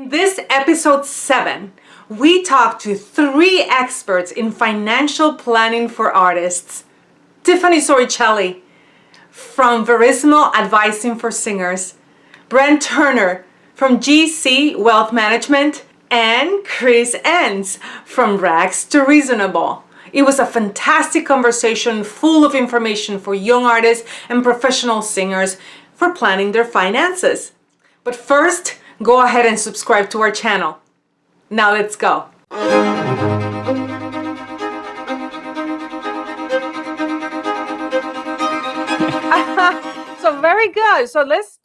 In this episode 7, we talk to 3 experts in financial planning for artists. Tiffanys Soricelli from Virtuoso Advising for Singers, Brent from GC Wealth Management, and Chris Enns from Rags to Reasonable. It was a fantastic conversation full of information for young artists and professional singers for planning their finances. But first, go ahead and subscribe to our channel. Now let's go. So very good. So let's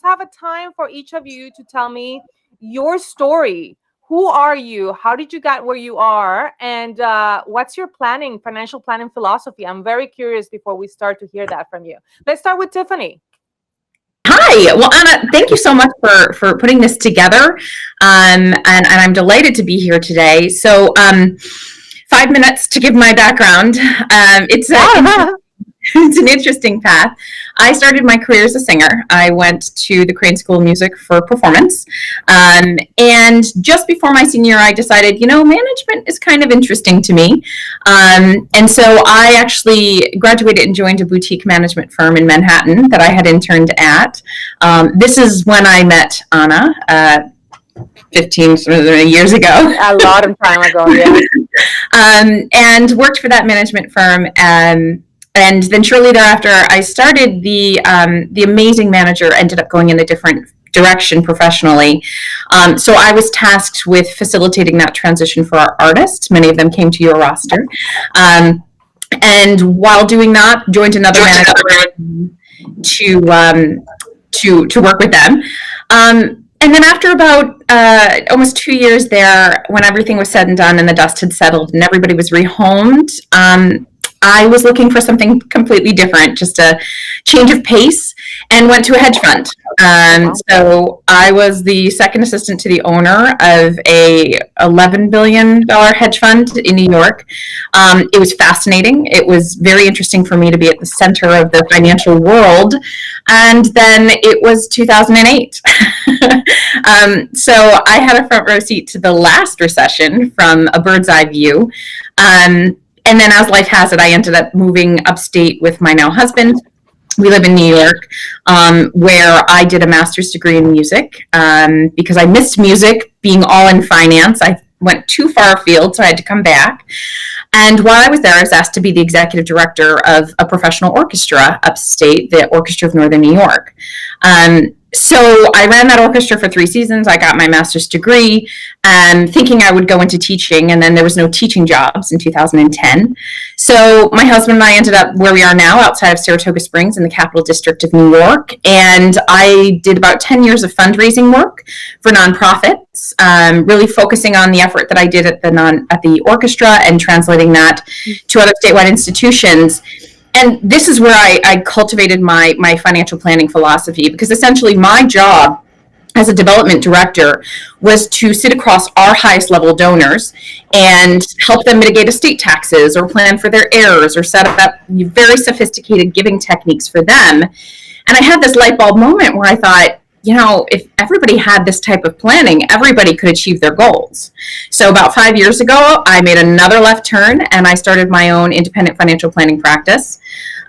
have a time for each of you to tell me your story. Who are you? How did you get where you are? And what's your financial planning philosophy? I'm very curious before we start to hear that from you. Let's start with Tiffany. Hi. Well, Anna, thank you so much for putting this together. And I'm delighted to be here today. So 5 minutes to give my background. It's an interesting path. I started my career as a singer. I went to the Crane School of Music for performance. And just before my senior year, I decided, management is kind of interesting to me. And so I actually graduated and joined a boutique management firm in Manhattan that I had interned at. This is when I met Anna, 15 years ago. A lot of time ago, yeah. And worked for that management firm. And then shortly thereafter, I started the amazing manager ended up going in a different direction professionally. So I was tasked with facilitating that transition for our artists. Many of them came to your roster. And while doing that, joined another manager to work with them. And then after about almost 2 years there, when everything was said and done and the dust had settled and everybody was rehomed, I was looking for something completely different, just a change of pace, and went to a hedge fund. So I was the second assistant to the owner of a $11 billion hedge fund in New York. It was fascinating. It was very interesting for me to be at the center of the financial world. And then it was 2008. So I had a front row seat to the last recession from a bird's eye view. And then as life has it, I ended up moving upstate with my now husband. We live in New York, where I did a master's degree in music because I missed music being all in finance. I went too far afield, so I had to come back. And while I was there, I was asked to be the executive director of a professional orchestra upstate, the Orchestra of Northern New York. So I ran that orchestra for 3 seasons. I got my master's degree, thinking I would go into teaching, and then there was no teaching jobs in 2010. So my husband and I ended up where we are now, outside of Saratoga Springs in the Capital District of New York. And I did about 10 years of fundraising work for nonprofits, really focusing on the effort that I did at the orchestra and translating that to other statewide institutions. And this is where I cultivated my financial planning philosophy, because essentially my job as a development director was to sit across our highest level donors and help them mitigate estate taxes or plan for their heirs or set up very sophisticated giving techniques for them. And I had this light bulb moment where I thought, if everybody had this type of planning, everybody could achieve their goals. So about 5 years ago, I made another left turn and I started my own independent financial planning practice.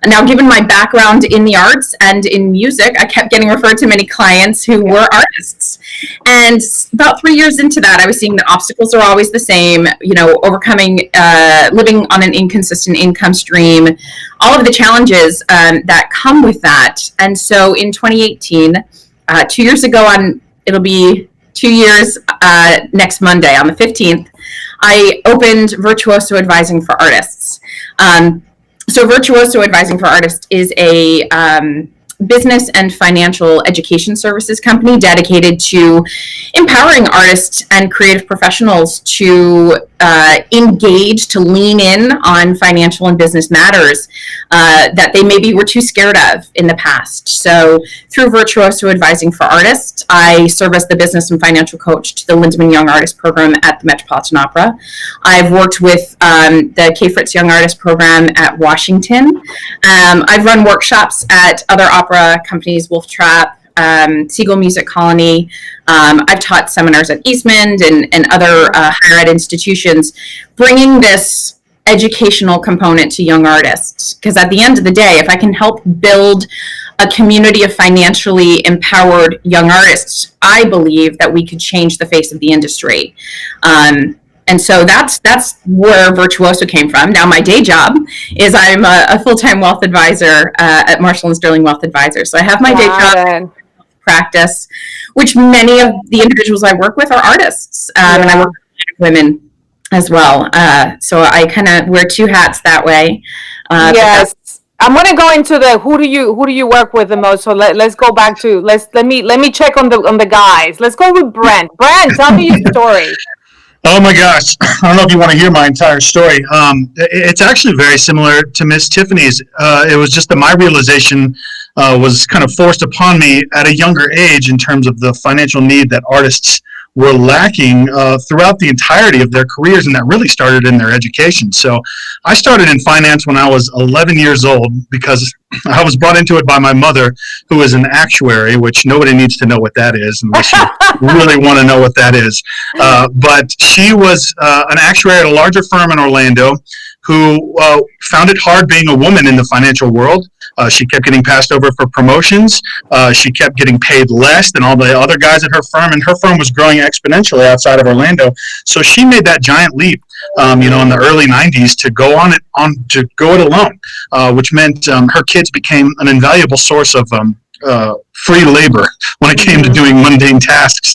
Now, given my background in the arts and in music, I kept getting referred to many clients who were artists. And about 3 years into that, I was seeing that obstacles are always the same, overcoming, living on an inconsistent income stream, all of the challenges that come with that. And so in 2018, 2 years ago, it'll be 2 years next Monday on the 15th, I opened Virtuoso Advising for Artists. So Virtuoso Advising for Artists is a business and financial education services company dedicated to empowering artists and creative professionals to engage, to lean in on financial and business matters that they maybe were too scared of in the past. So through Virtuoso Advising for Artists, I serve as the business and financial coach to the Lindemann Young Artist Program at the Metropolitan Opera. I've worked with the K. Fritz Young Artist Program at Washington. I've run workshops at other opera companies, Wolf Trap, Siegel Music Colony. I've taught seminars at Eastman and other higher ed institutions, bringing this educational component to young artists. Because at the end of the day, if I can help build a community of financially empowered young artists, I believe that we could change the face of the industry. And so that's where Virtuoso came from. Now, my day job is I'm a full-time wealth advisor at Marshall and Sterling Wealth Advisors. So I have my day job practice, which many of the individuals I work with are artists, and I work with women as well. So I kind of wear two hats that way. Yes. I'm gonna go into the who do you work with the most? So let's go back to let me check on the guys. Let's go with Brent. Brent, tell me your story. Oh my gosh, I don't know if you want to hear my entire story. It's actually very similar to Miss Tiffany's. It was just that my realization was kind of forced upon me at a younger age in terms of the financial need that artists were lacking throughout the entirety of their careers, and that really started in their education. So I started in finance when I was 11 years old because I was brought into it by my mother, who is an actuary, which nobody needs to know what that is unless you really want to know what that is. But she was an actuary at a larger firm in Orlando who found it hard being a woman in the financial world. She kept getting passed over for promotions. She kept getting paid less than all the other guys at her firm, and her firm was growing exponentially outside of Orlando. So she made that giant leap, in the early '90s to go to go it alone, which meant her kids became an invaluable source of free labor when it came to doing mundane tasks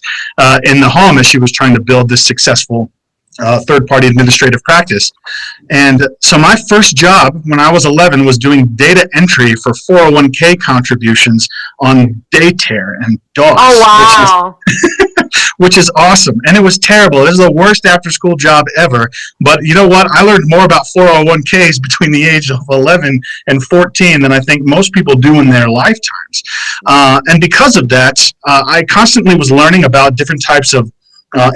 in the home as she was trying to build this successful third-party administrative practice. And so my first job when I was 11 was doing data entry for 401k contributions on daycare and dogs. Oh, wow. Which is awesome. And it was terrible. It was the worst after-school job ever. But you know what? I learned more about 401ks between the age of 11 and 14 than I think most people do in their lifetimes. And because of that, I constantly was learning about different types of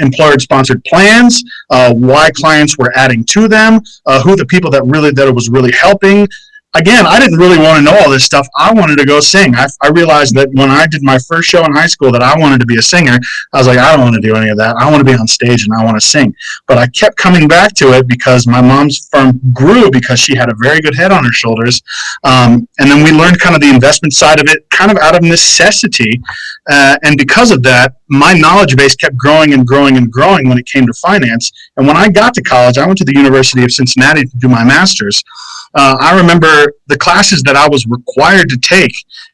employer-sponsored plans, why clients were adding to them, who the people that it was really helping. Again, I didn't really want to know all this stuff. I wanted to go sing. I realized that when I did my first show in high school that I wanted to be a singer. I was like, I don't want to do any of that. I want to be on stage and I want to sing. But I kept coming back to it because my mom's firm grew because she had a very good head on her shoulders. And then we learned kind of the investment side of it kind of out of necessity. And because of that, my knowledge base kept growing and growing and growing when it came to finance. And when I got to college, I went to the University of Cincinnati to do my master's. I remember the classes that I was required to take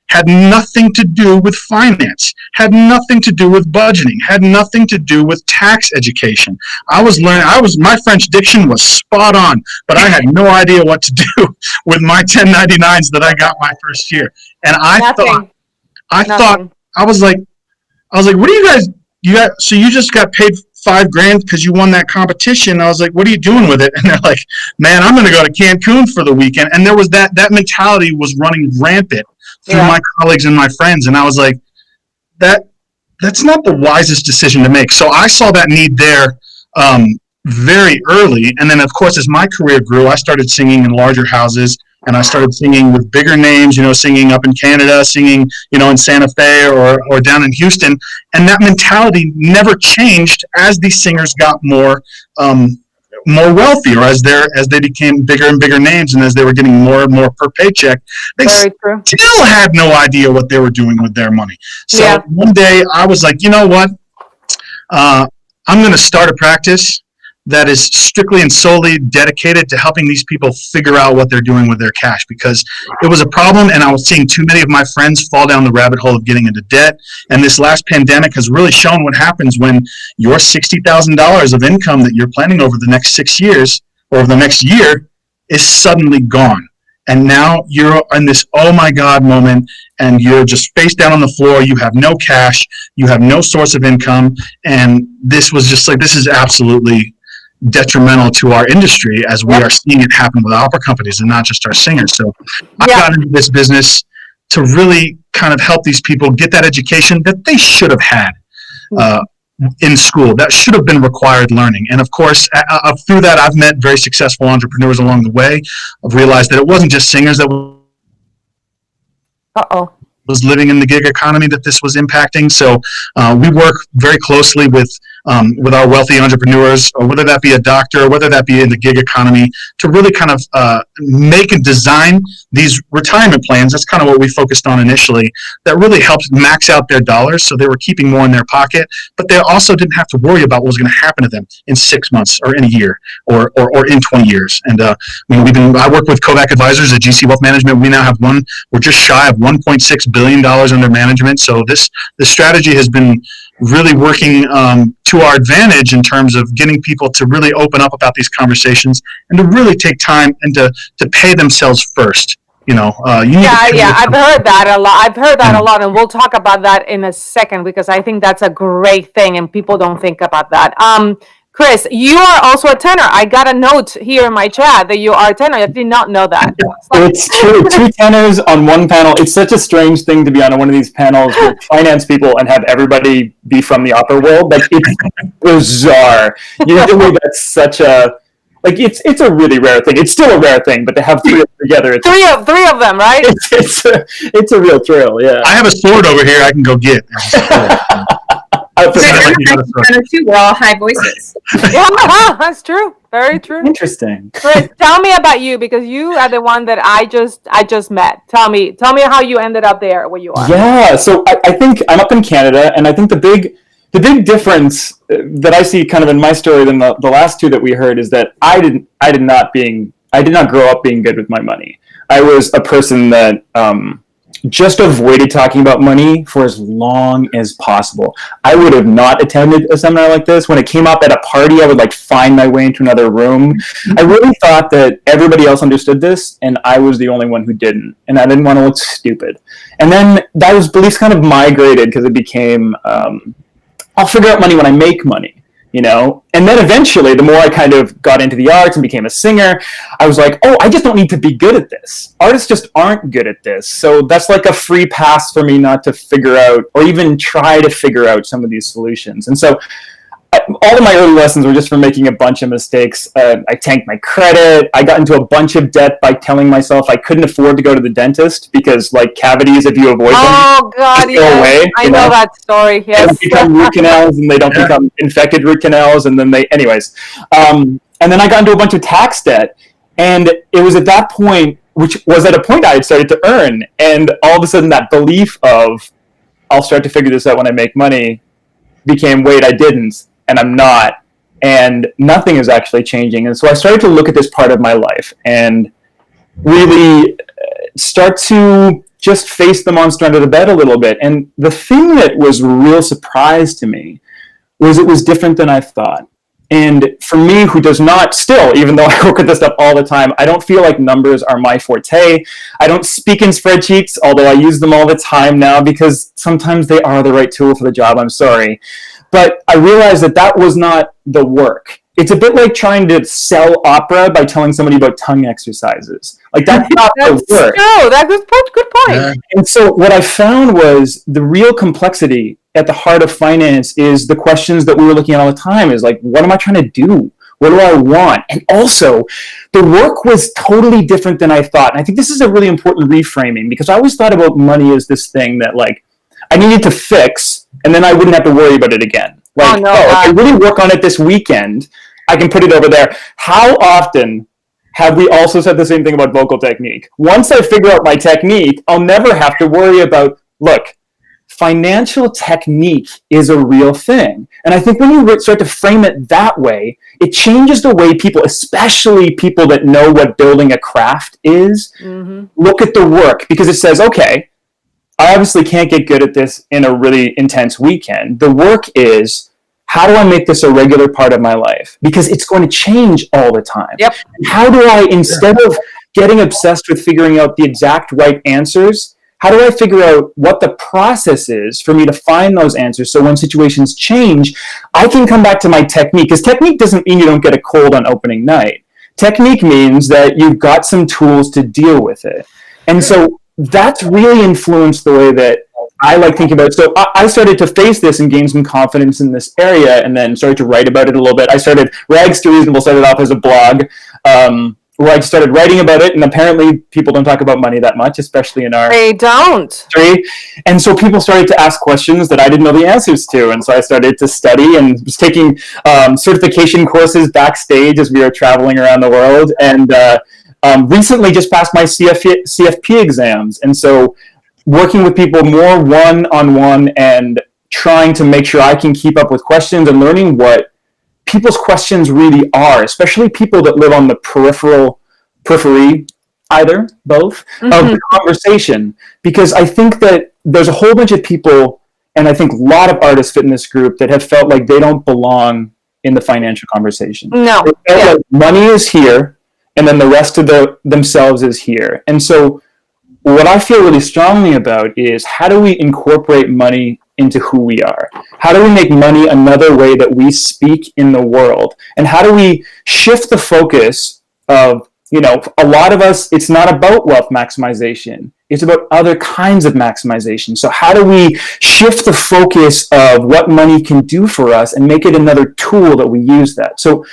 had nothing to do with finance, had nothing to do with budgeting, had nothing to do with tax education. My French diction was spot on, but I had no idea what to do with my 1099s that I got my first year. And I was like, what do you guys, so you just got paid $5,000 because you won that competition. I was like, what are you doing with it? And they're like, man, I'm going to go to Cancun for the weekend. And there was that mentality was running rampant through my colleagues and my friends. And I was like, that's not the wisest decision to make. So I saw that need there very early. And then, of course, as my career grew, I started singing in larger houses. And I started singing with bigger names, singing up in Canada, singing, in Santa Fe or down in Houston. And that mentality never changed as these singers got more wealthy, or as they became bigger and bigger names, and as they were getting more and more per paycheck. They still had no idea what they were doing with their money. So one day I was like, you know what? I'm going to start a practice that is strictly and solely dedicated to helping these people figure out what they're doing with their cash, because it was a problem and I was seeing too many of my friends fall down the rabbit hole of getting into debt. And this last pandemic has really shown what happens when your $60,000 of income that you're planning over the next 6 years or over the next year is suddenly gone. And now you're in this oh my God moment, and you're just face down on the floor. You have no cash, you have no source of income. And this was just like, this is absolutely detrimental to our industry, as we are seeing it happen with opera companies and not just our singers. So I got into this business to really kind of help these people get that education that they should have had in school, that should have been required learning. And of course, through that, I've met very successful entrepreneurs along the way. I've realized that it wasn't just singers that was living in the gig economy that this was impacting. So we work very closely with our wealthy entrepreneurs, or whether that be a doctor, or whether that be in the gig economy, to really kind of make and design these retirement plans. That's kind of what we focused on initially. That really helped max out their dollars, so they were keeping more in their pocket, but they also didn't have to worry about what was going to happen to them in 6 months, or in a year, or in 20 years. And I work with Kovac Advisors at GC Wealth Management. We now have we're just shy of $1.6 billion under management. So this strategy has been really working to our advantage in terms of getting people to really open up about these conversations and to really take time and to pay themselves first. You need I've heard that a lot, and we'll talk about that in a second, because I think that's a great thing and people don't think about that. Chris, you are also a tenor. I got a note here in my chat that you are a tenor. I did not know that. It's true. 2 tenors on one panel. It's such a strange thing to be on one of these panels with finance people and have everybody be from the opera world. Like, it's bizarre. Usually that's such a, like, it's a really rare thing. It's still a rare thing, but to have 3 of them together, it's three of them, right? It's a real thrill. Yeah. I have a sword over here I can go get. We're all high voices. Yeah, that's true. Very true. Interesting. Chris, tell me about you, because you are the one that I just met. Tell me how you ended up there where you are. Yeah, so I think I'm up in Canada, and I think the big difference that I see kind of in my story than the last 2 that we heard is that I did not grow up being good with my money. I was a person that just avoided talking about money for as long as possible. I would have not attended a seminar like this. When it came up at a party, I would find my way into another room. I really thought that everybody else understood this, and I was the only one who didn't. And I didn't want to look stupid. And then those beliefs kind of migrated, because it became, I'll figure out money when I make money. And then eventually, the more I kind of got into the arts and became a singer, I was like, oh, I just don't need to be good at this. Artists just aren't good at this. So that's like a free pass for me not to figure out, or even try to figure out, some of these solutions. And so all of my early lessons were just from making a bunch of mistakes. I tanked my credit. I got into a bunch of debt by telling myself I couldn't afford to go to the dentist because, cavities, if you avoid them, oh God, just go away. I know that story. Yes, they become root canals, and they don't become infected root canals, and then anyways. And then I got into a bunch of tax debt, and it was at that point, which was at a point I had started to earn, and all of a sudden that belief of I'll start to figure this out when I make money became, wait, I didn't. And I'm not, and nothing is actually changing. And so I started to look at this part of my life and really start to just face the monster under the bed a little bit. And the thing that was a real surprise to me was it was different than I thought. And for me, who does not still, even though I work at this stuff all the time, I don't feel like numbers are my forte. I don't speak in spreadsheets, although I use them all the time now because sometimes they are the right tool for the job. I'm sorry. But I realized that was not the work. It's a bit like trying to sell opera by telling somebody about tongue exercises. That's not the work. No, that's a good point. Yeah. And so what I found was the real complexity at the heart of finance is the questions that we were looking at all the time is what am I trying to do? What do I want? And also, the work was totally different than I thought. And I think this is a really important reframing, because I always thought about money as this thing that I needed to fix, and then I wouldn't have to worry about it again. If I really work on it this weekend, I can put it over there. How often have we also said the same thing about vocal technique? Once I figure out my technique, I'll never have to worry about, financial technique is a real thing. And I think when you start to frame it that way, it changes the way people, especially people that know what building a craft is, look at the work. Because it says, okay, I obviously can't get good at this in a really intense weekend. The work is, how do I make this a regular part of my life? Because it's going to change all the time. Yep. And how do I, instead of getting obsessed with figuring out the exact right answers, how do I figure out what the process is for me to find those answers, so when situations change, I can come back to my technique? Because technique doesn't mean you don't get a cold on opening night. Technique means that you've got some tools to deal with it. And so that's really influenced the way that I like thinking about it. So I started to face this and gain some confidence in this area, and then started to write about it a little bit. I started, Rags to Reasonable started off as a blog. where I started writing about it, and apparently people don't talk about money that much, especially in our They don't. industry. And so people started to ask questions that I didn't know the answers to, and so I started to study and was taking certification courses backstage as we were traveling around the world, and recently just passed my CFP exams. And so working with people more one-on-one and trying to make sure I can keep up with questions and learning what people's questions really are, especially people that live on the periphery, either, both, of the conversation. Because I think that there's a whole bunch of people, and I think a lot of artists fit in this group, that have felt like they don't belong in the financial conversation. No. They felt like money is here, and then the rest of themselves is here. And so what I feel really strongly about is, how do we incorporate money into who we are? How do we make money another way that we speak in the world? And how do we shift the focus of, a lot of us, it's not about wealth maximization. It's about other kinds of maximization. So how do we shift the focus of what money can do for us and make it another tool that we use that? So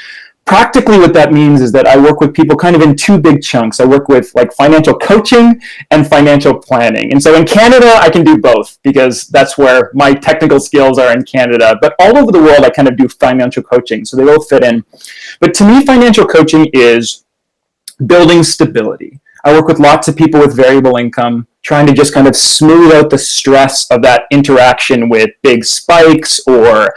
practically what that means is that I work with people kind of in two big chunks. I work with like financial coaching and financial planning. And so in Canada, I can do both because that's where my technical skills are in Canada. But all over the world, I kind of do financial coaching. So they both fit in. But to me, financial coaching is building stability. I work with lots of people with variable income, trying to just kind of smooth out the stress of that interaction with big spikes or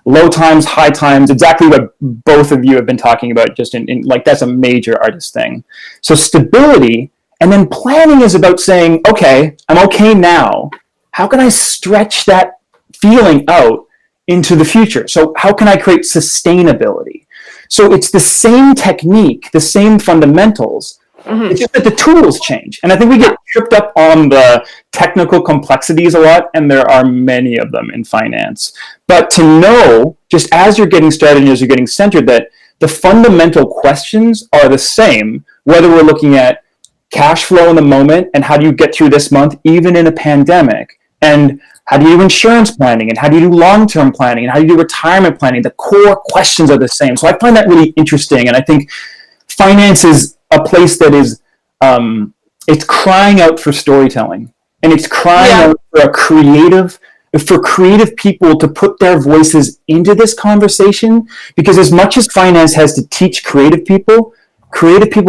low times, high times, exactly what both of you have been talking about, just in like, that's a major artist thing. So stability, and then planning is about saying, okay, I'm okay now. How can I stretch that feeling out into the future? So how can I create sustainability? So it's the same technique, the same fundamentals. It's just that the tools change. And I think we get tripped up on the technical complexities a lot, and there are many of them in finance. But to know, just as you're getting started and as you're getting centered, that the fundamental questions are the same, whether we're looking at cash flow in the moment and how do you get through this month, even in a pandemic, and how do you do insurance planning, and how do you do long-term planning, and how do you do retirement planning. The core questions are the same. So I find that really interesting, and I think finance is a place that is, it's crying out for storytelling, and it's crying out for creative people to put their voices into this conversation, because as much as finance has to teach creative people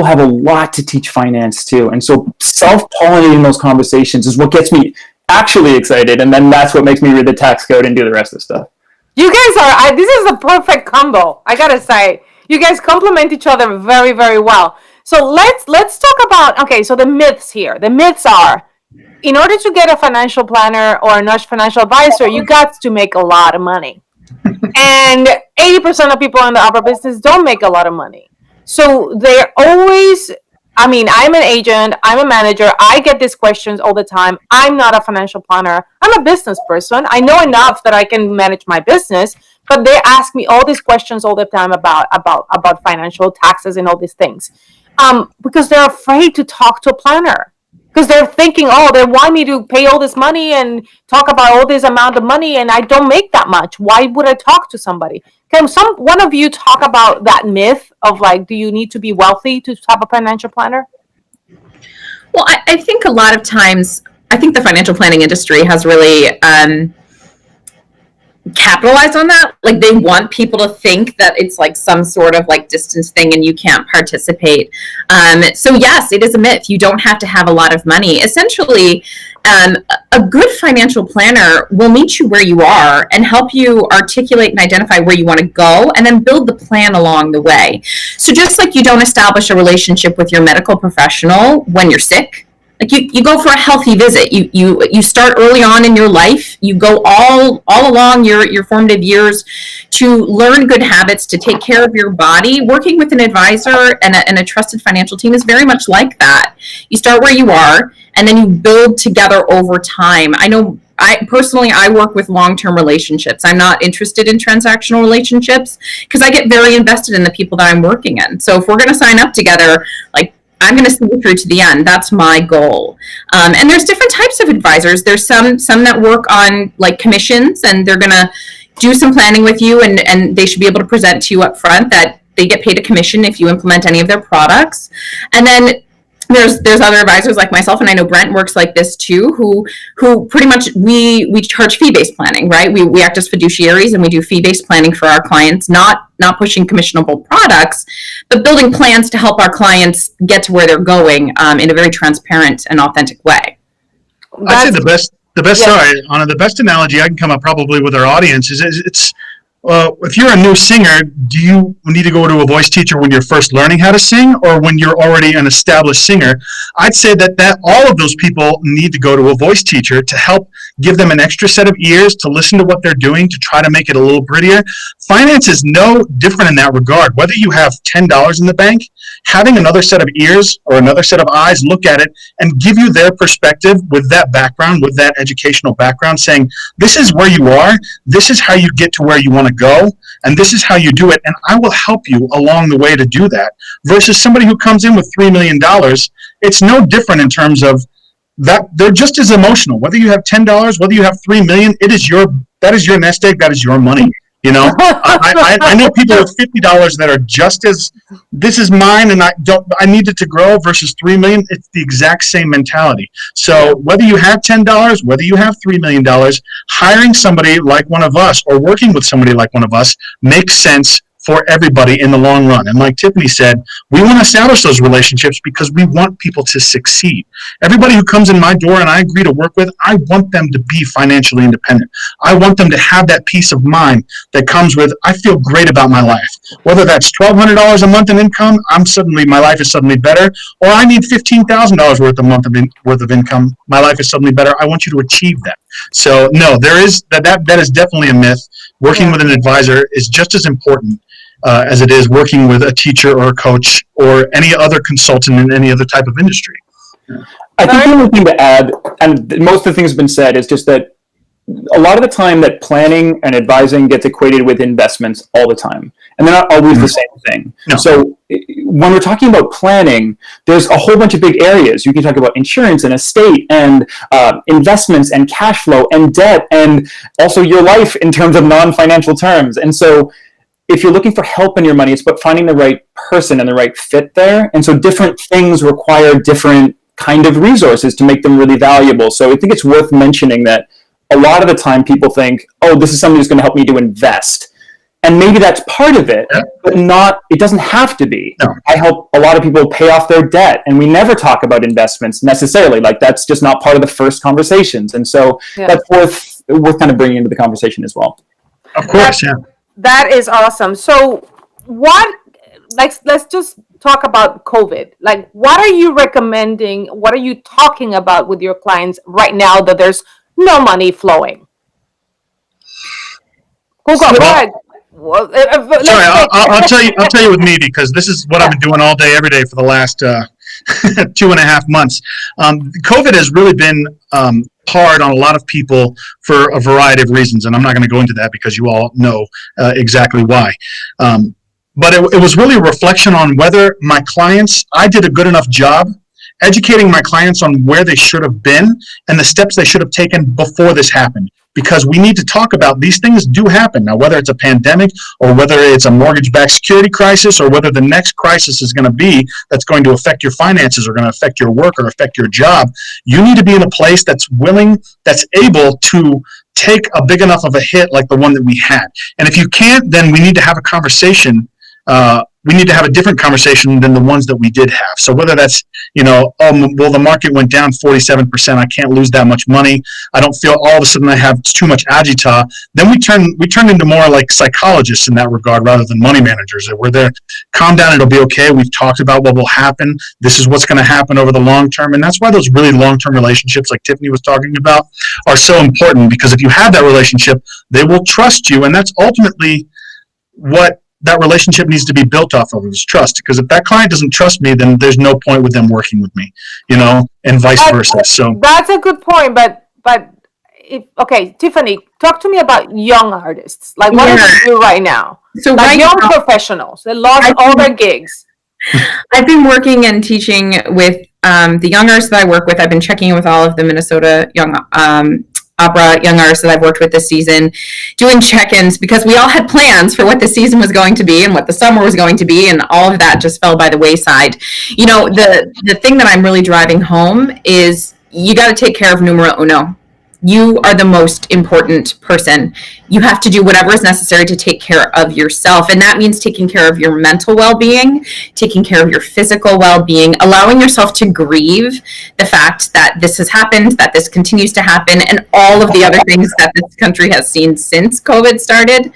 have a lot to teach finance too. And so self-pollinating those conversations is what gets me actually excited, and then that's what makes me read the tax code and do the rest of the stuff. You guys are, this is a perfect combo, I gotta say. You guys complement each other very, very well. So let's talk about, okay, so the myths here. The myths are, in order to get a financial planner or a financial advisor, you got to make a lot of money. And 80% of people in the upper business don't make a lot of money. So they're always, I mean, I'm an agent, I'm a manager, I get these questions all the time. I'm not a financial planner. I'm a business person. I know enough that I can manage my business, but they ask me all these questions all the time about financial taxes and all these things. Because they're afraid to talk to a planner. Because they're thinking, oh, they want me to pay all this money and talk about all this amount of money, and I don't make that much. Why would I talk to somebody? Can one of you talk about that myth of, like, do you need to be wealthy to have a financial planner? Well, I think a lot of times, I think the financial planning industry has really capitalized on that. Like, they want people to think that it's like some sort of like distance thing and you can't participate. So yes, it is a myth. You don't have to have a lot of money. Essentially, a good financial planner will meet you where you are and help you articulate and identify where you want to go, and then build the plan along the way. So just like you don't establish a relationship with your medical professional when you're sick, like you go for a healthy visit. You start early on in your life. You go all along your formative years to learn good habits, to take care of your body. Working with an advisor and a trusted financial team is very much like that. You start where you are, and then you build together over time. I know I work with long-term relationships. I'm not interested in transactional relationships because I get very invested in the people that I'm working in. So if we're going to sign up together, like, I'm going to see you through to the end. That's my goal. And there's different types of advisors. There's some that work on like commissions, and they're going to do some planning with you, and they should be able to present to you up front that they get paid a commission if you implement any of their products. And then there's other advisors like myself, and I know Brent works like this too, who pretty much we charge fee-based planning, right? We act as fiduciaries and we do fee-based planning for our clients, not pushing commissionable products, but building plans to help our clients get to where they're going in a very transparent and authentic way. I'd say the best sorry, Anna, the best analogy I can come up probably with our audience is it's if you're a new singer, do you need to go to a voice teacher when you're first learning how to sing, or when you're already an established singer? I'd say that all of those people need to go to a voice teacher to help give them an extra set of ears to listen to what they're doing, to try to make it a little prettier. Finance is no different in that regard. Whether you have $10 in the bank, having another set of ears or another set of eyes look at it and give you their perspective with that background, with that educational background, saying, this is where you are, this is how you get to where you want to go, and this is how you do it, and I will help you along the way to do that, versus somebody who comes in with $3 million. It's no different in terms of that. They're just as emotional. Whether you have $10, whether you have $3 million, that is your nest egg, that is your money. You know, I know people with $50 that are just as, this is mine and I need it to grow, versus $3 million. It's the exact same mentality. So whether you have $10, whether you have $3 million, hiring somebody like one of us or working with somebody like one of us makes sense for everybody in the long run. And like Tiffany said, we want to establish those relationships because we want people to succeed. Everybody who comes in my door and I agree to work with, I want them to be financially independent. I want them to have that peace of mind that comes with, I feel great about my life. Whether that's $1,200 a month in income, my life is suddenly better, or I need $15,000 worth of income, my life is suddenly better. I want you to achieve that. So no, that is definitely a myth. Working with an advisor is just as important as it is working with a teacher or a coach or any other consultant in any other type of industry. I think the only thing to add, and most of the things have been said, is just that a lot of the time that planning and advising gets equated with investments all the time. And they're not always the same thing. No. So when we're talking about planning, there's a whole bunch of big areas. You can talk about insurance and estate and investments and cash flow and debt and also your life in terms of non-financial terms. And so if you're looking for help in your money, it's about finding the right person and the right fit there. And so different things require different kind of resources to make them really valuable. So I think it's worth mentioning that a lot of the time people think, oh, this is somebody who's going to help me to invest. And maybe that's part of it, but it doesn't have to be. No. I help a lot of people pay off their debt, and we never talk about investments necessarily. Like, that's just not part of the first conversations. And so that's worth kind of bringing into the conversation as well. Of course, That is awesome. So let's just talk about COVID. Like, what are you recommending? What are you talking about with your clients right now that there's no money flowing? Go ahead. Well, sorry, I'll tell you with me, because this is what I've been doing all day, every day for the last 2.5 months. COVID has really been hard on a lot of people for a variety of reasons, and I'm not going to go into that because you all know exactly why. But it was really a reflection on whether I did a good enough job educating my clients on where they should have been and the steps they should have taken before this happened. Because we need to talk about, these things do happen. Now, whether it's a pandemic or whether it's a mortgage-backed security crisis or whether the next crisis is going to be that's going to affect your finances or going to affect your work or affect your job, you need to be in a place that's willing, that's able to take a big enough of a hit like the one that we had. And if you can't, then we need to have a conversation. We need to have a different conversation than the ones that we did have. So whether that's, the market went down 47%, I can't lose that much money, I don't feel all of a sudden I have too much agita, then we turn into more like psychologists in that regard rather than money managers. We're there, calm down, it'll be okay, we've talked about what will happen, this is what's going to happen over the long term. And that's why those really long-term relationships like Tiffany was talking about are so important, because if you have that relationship, they will trust you, and that's ultimately what that relationship needs to be built off of, is trust. Because if that client doesn't trust me, then there's no point with them working with me, and vice versa. So that's a good point. But Tiffany, talk to me about young artists. Like, what do they do right now? So like young professionals, they lost all their gigs. I've been working and teaching with the young artists that I work with. I've been checking in with all of the Minnesota young opera young artists that I've worked with this season, doing check-ins, because we all had plans for what the season was going to be and what the summer was going to be, and all of that just fell by the wayside. You know, the thing that I'm really driving home is you got to take care of numero uno. You are the most important person. You have to do whatever is necessary to take care of yourself. And that means taking care of your mental well-being, taking care of your physical well-being, allowing yourself to grieve the fact that this has happened, that this continues to happen, and all of the other things that this country has seen since COVID started.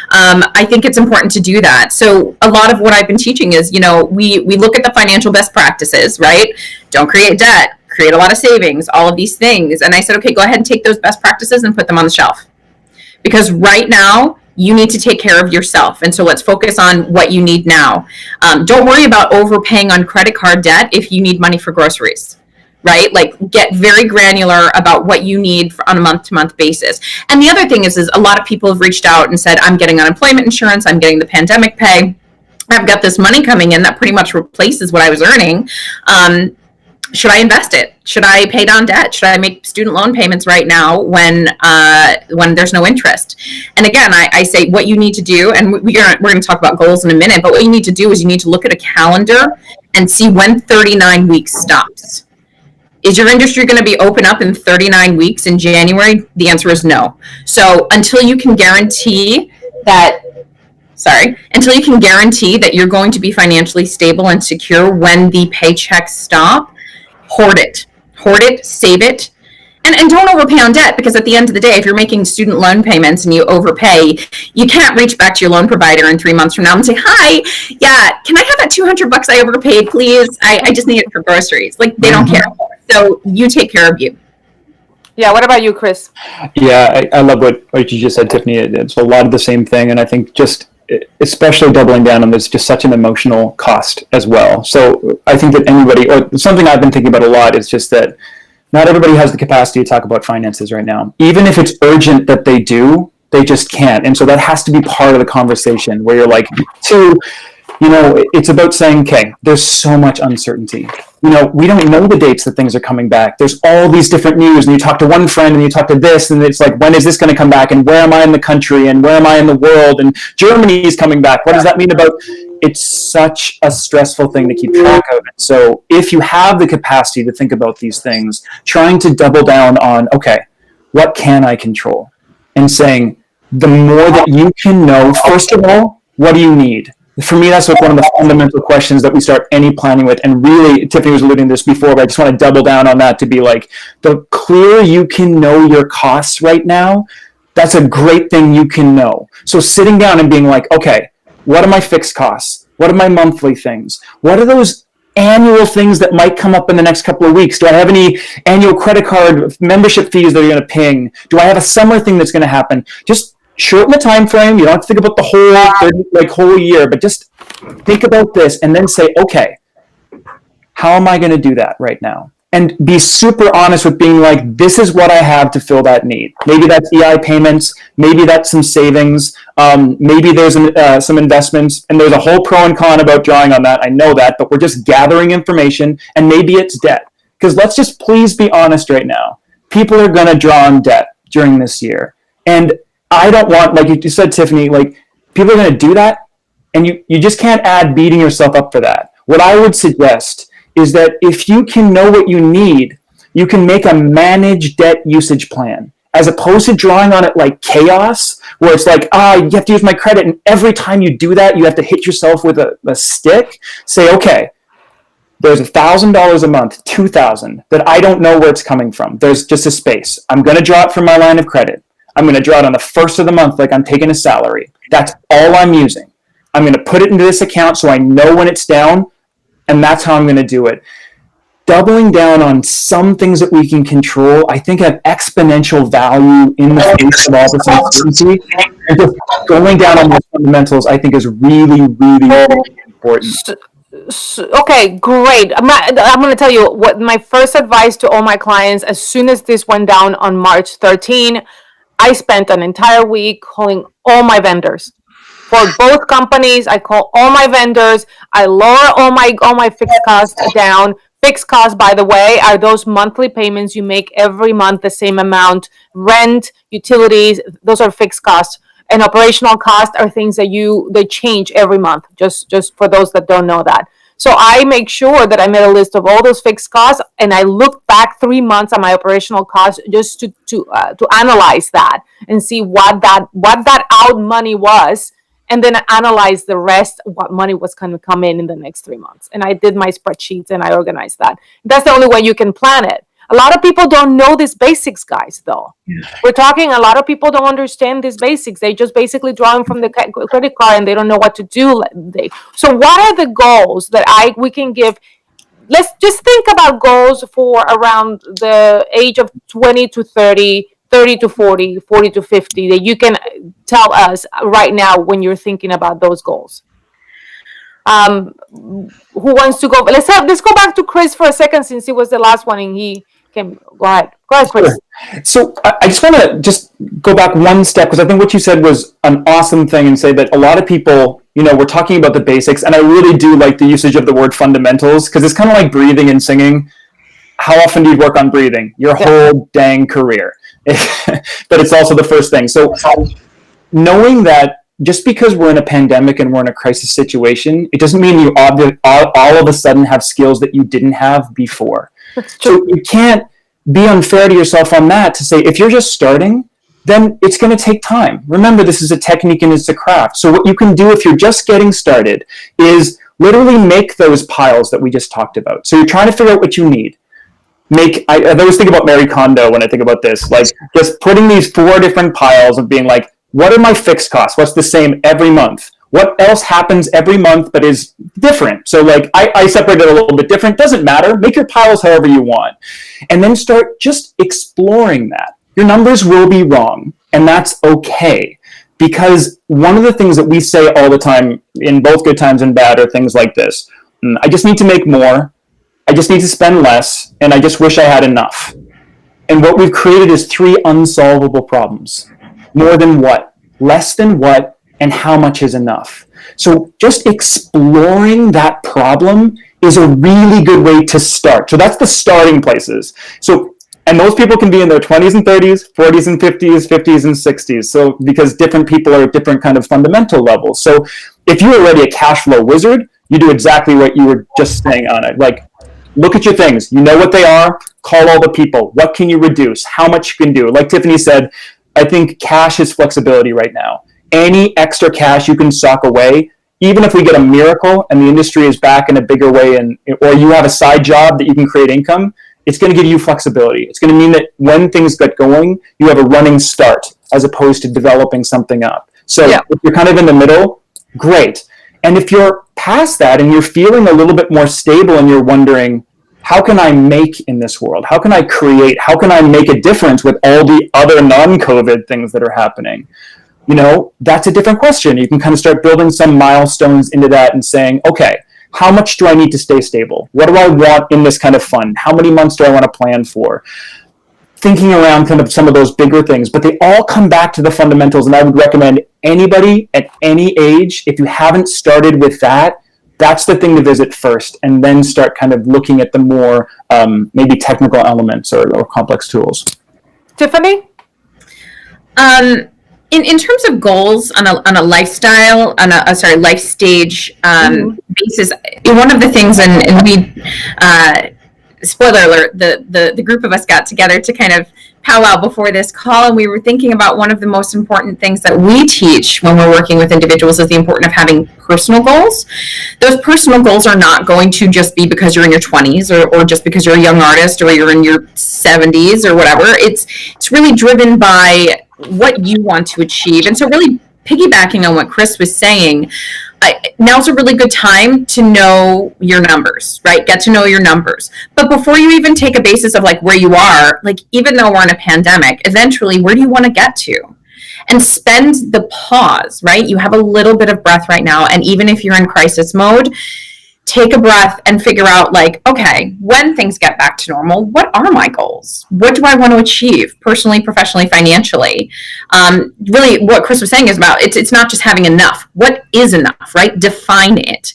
I think it's important to do that. So a lot of what I've been teaching is, you know, we look at the financial best practices, right? Don't create debt, create a lot of savings, all of these things. And I said, okay, go ahead and take those best practices and put them on the shelf. Because right now, you need to take care of yourself. And so let's focus on what you need now. Don't worry about overpaying on credit card debt if you need money for groceries, right? Like, get very granular about what you need on a month-to-month basis. And the other thing is a lot of people have reached out and said, I'm getting unemployment insurance, I'm getting the pandemic pay, I've got this money coming in that pretty much replaces what I was earning. Should I invest it? Should I pay down debt? Should I make student loan payments right now when there's no interest? And again, I say what you need to do, and we're going to talk about goals in a minute, but what you need to do is you need to look at a calendar and see when 39 weeks stops. Is your industry going to be open up in 39 weeks in January? The answer is no. So until you can guarantee that you're going to be financially stable and secure when the paychecks stop, hoard it, save it, and don't overpay on debt, because at the end of the day, if you're making student loan payments and you overpay, you can't reach back to your loan provider in 3 months from now and say, hi, yeah, can I have that $200 I overpaid, please? I just need it for groceries. Like, they don't care. So you take care of you. Yeah, what about you, Chris? Yeah, I love what you just said, Tiffany. It's a lot of the same thing, and I think just especially doubling down on this, just such an emotional cost as well. So I think that anybody, or something I've been thinking about a lot, is just that not everybody has the capacity to talk about finances right now. Even if it's urgent that they do, they just can't. And so that has to be part of the conversation, where you're like, it's about saying, okay, there's so much uncertainty. We don't know the dates that things are coming back. There's all these different news, and you talk to one friend and you talk to this, and it's like, when is this going to come back? And where am I in the country? And where am I in the world? And Germany is coming back. What does that mean about? It's such a stressful thing to keep track of. And so if you have the capacity to think about these things, trying to double down on, okay, what can I control? And saying, the more that you can know, first of all, what do you need? For me, that's one of the fundamental questions that we start any planning with. And really, Tiffany was alluding to this before, but I just want to double down on that, to be like, the clearer you can know your costs right now, that's a great thing you can know. So sitting down and being like, okay, what are my fixed costs? What are my monthly things? What are those annual things that might come up in the next couple of weeks? Do I have any annual credit card membership fees that are going to ping? Do I have a summer thing that's going to happen? Just shorten the time frame. You don't have to think about the whole year, but just think about this and then say, okay, how am I going to do that right now? And be super honest with being like, this is what I have to fill that need. Maybe that's EI payments. Maybe that's some savings. Maybe there's some investments. And there's a whole pro and con about drawing on that. I know that, but we're just gathering information, and maybe it's debt. Because let's just please be honest right now. People are going to draw on debt during this year. And I don't want, like you said, Tiffany, like, people are going to do that, and you just can't add beating yourself up for that. What I would suggest is that if you can know what you need, you can make a managed debt usage plan, as opposed to drawing on it like chaos, where it's like, you have to use my credit, and every time you do that, you have to hit yourself with a stick. Say, okay, there's $1,000 a month, $2,000, that I don't know where it's coming from. There's just a space. I'm going to draw it from my line of credit. I'm going to draw it on the first of the month like I'm taking a salary. That's all I'm using. I'm going to put it into this account so I know when it's down, and that's how I'm going to do it. Doubling down on some things that we can control, I think, have exponential value in the face of all this uncertainty. And just going down on those fundamentals, I think, is really, really, really important. Okay, great. I'm going to tell you what my first advice to all my clients, as soon as this went down on March 13, I spent an entire week calling all my vendors. For both companies, I call all my vendors. I lower all my fixed costs down Fixed costs, by the way, are those monthly payments you make every month, the same amount. Rent, utilities, those are fixed costs. And operational costs are things that they change every month, just for those that don't know that. So I make sure that I made a list of all those fixed costs, and I look back 3 months at my operational costs just to analyze that and see what that out money was, and then analyze the rest, what money was going to come in the next 3 months. And I did my spreadsheets and I organized that. That's the only way you can plan it. A lot of people don't know these basics, guys, though. We're talking, a lot of people don't understand these basics. They just basically draw them from the credit card and they don't know what to do. So what are the goals that we can give? Let's just think about goals for around the age of 20 to 30, 30 to 40, 40 to 50, that you can tell us right now when you're thinking about those goals. Who wants to go? Let's go back to Chris for a second, since he was the last one and he can go ahead. Go ahead, Chris. Sure. So I just want to just go back one step, because I think what you said was an awesome thing, and say that a lot of people, we're talking about the basics, and I really do like the usage of the word fundamentals, because it's kind of like breathing and singing. How often do you work on breathing? Your whole dang career. But it's also the first thing. So knowing that just because we're in a pandemic and we're in a crisis situation, it doesn't mean you all of a sudden have skills that you didn't have before. So you can't be unfair to yourself on that, to say, if you're just starting, then it's going to take time. Remember, this is a technique and it's a craft. So what you can do if you're just getting started is literally make those piles that we just talked about. So you're trying to figure out what you need. I always think about Marie Kondo when I think about this, like just putting these 4 different piles of being like, what are my fixed costs? What's the same every month? What else happens every month but is different? So like I separate it a little bit different. Doesn't matter. Make your piles however you want. And then start just exploring that. Your numbers will be wrong, and that's okay. Because one of the things that we say all the time, in both good times and bad, are things like this. I just need to make more. I just need to spend less. And I just wish I had enough. And what we've created is 3 unsolvable problems. More than what? Less than what? And how much is enough? So just exploring that problem is a really good way to start. So that's the starting places. So, and those people can be in their 20s and 30s, 40s and 50s, 50s and 60s. So because different people are at different kind of fundamental levels. So if you're already a cash flow wizard, you do exactly what you were just saying on it. Like, look at your things. You know what they are. Call all the people. What can you reduce? How much you can do? Like Tiffany said, I think cash is flexibility right now. Any extra cash you can sock away, even if we get a miracle and the industry is back in a bigger way, or you have a side job that you can create income, it's going to give you flexibility. It's going to mean that when things get going, you have a running start as opposed to developing something up. So if you're kind of in the middle, great. And if you're past that and you're feeling a little bit more stable and you're wondering, how can I make in this world? How can I create? How can I make a difference with all the other non-COVID things that are happening? That's a different question. You can kind of start building some milestones into that and saying, okay, how much do I need to stay stable? What do I want in this kind of fund? How many months do I want to plan for? Thinking around kind of some of those bigger things, but they all come back to the fundamentals. And I would recommend anybody at any age, if you haven't started with that, that's the thing to visit first, and then start kind of looking at the more maybe technical elements or complex tools. Tiffany? In terms of goals on a lifestyle, life stage basis, one of the things, and we, spoiler alert, the group of us got together to kind of powwow before this call, and we were thinking about one of the most important things that we teach when we're working with individuals is the importance of having personal goals. Those personal goals are not going to just be because you're in your 20s or just because you're a young artist or you're in your 70s or whatever. It's really driven by what you want to achieve. And so really piggybacking on what Chris was saying, now's a really good time to know your numbers, right? Get to know your numbers. But before you even take a basis of like where you are, like even though we're in a pandemic, eventually where do you want to get to? And spend the pause, right? You have a little bit of breath right now. And even if you're in crisis mode, take a breath and figure out, like, okay, when things get back to normal, what are my goals? What do I want to achieve personally, professionally, financially? Really what Chris was saying is about, it's not just having enough. What is enough, right? Define it.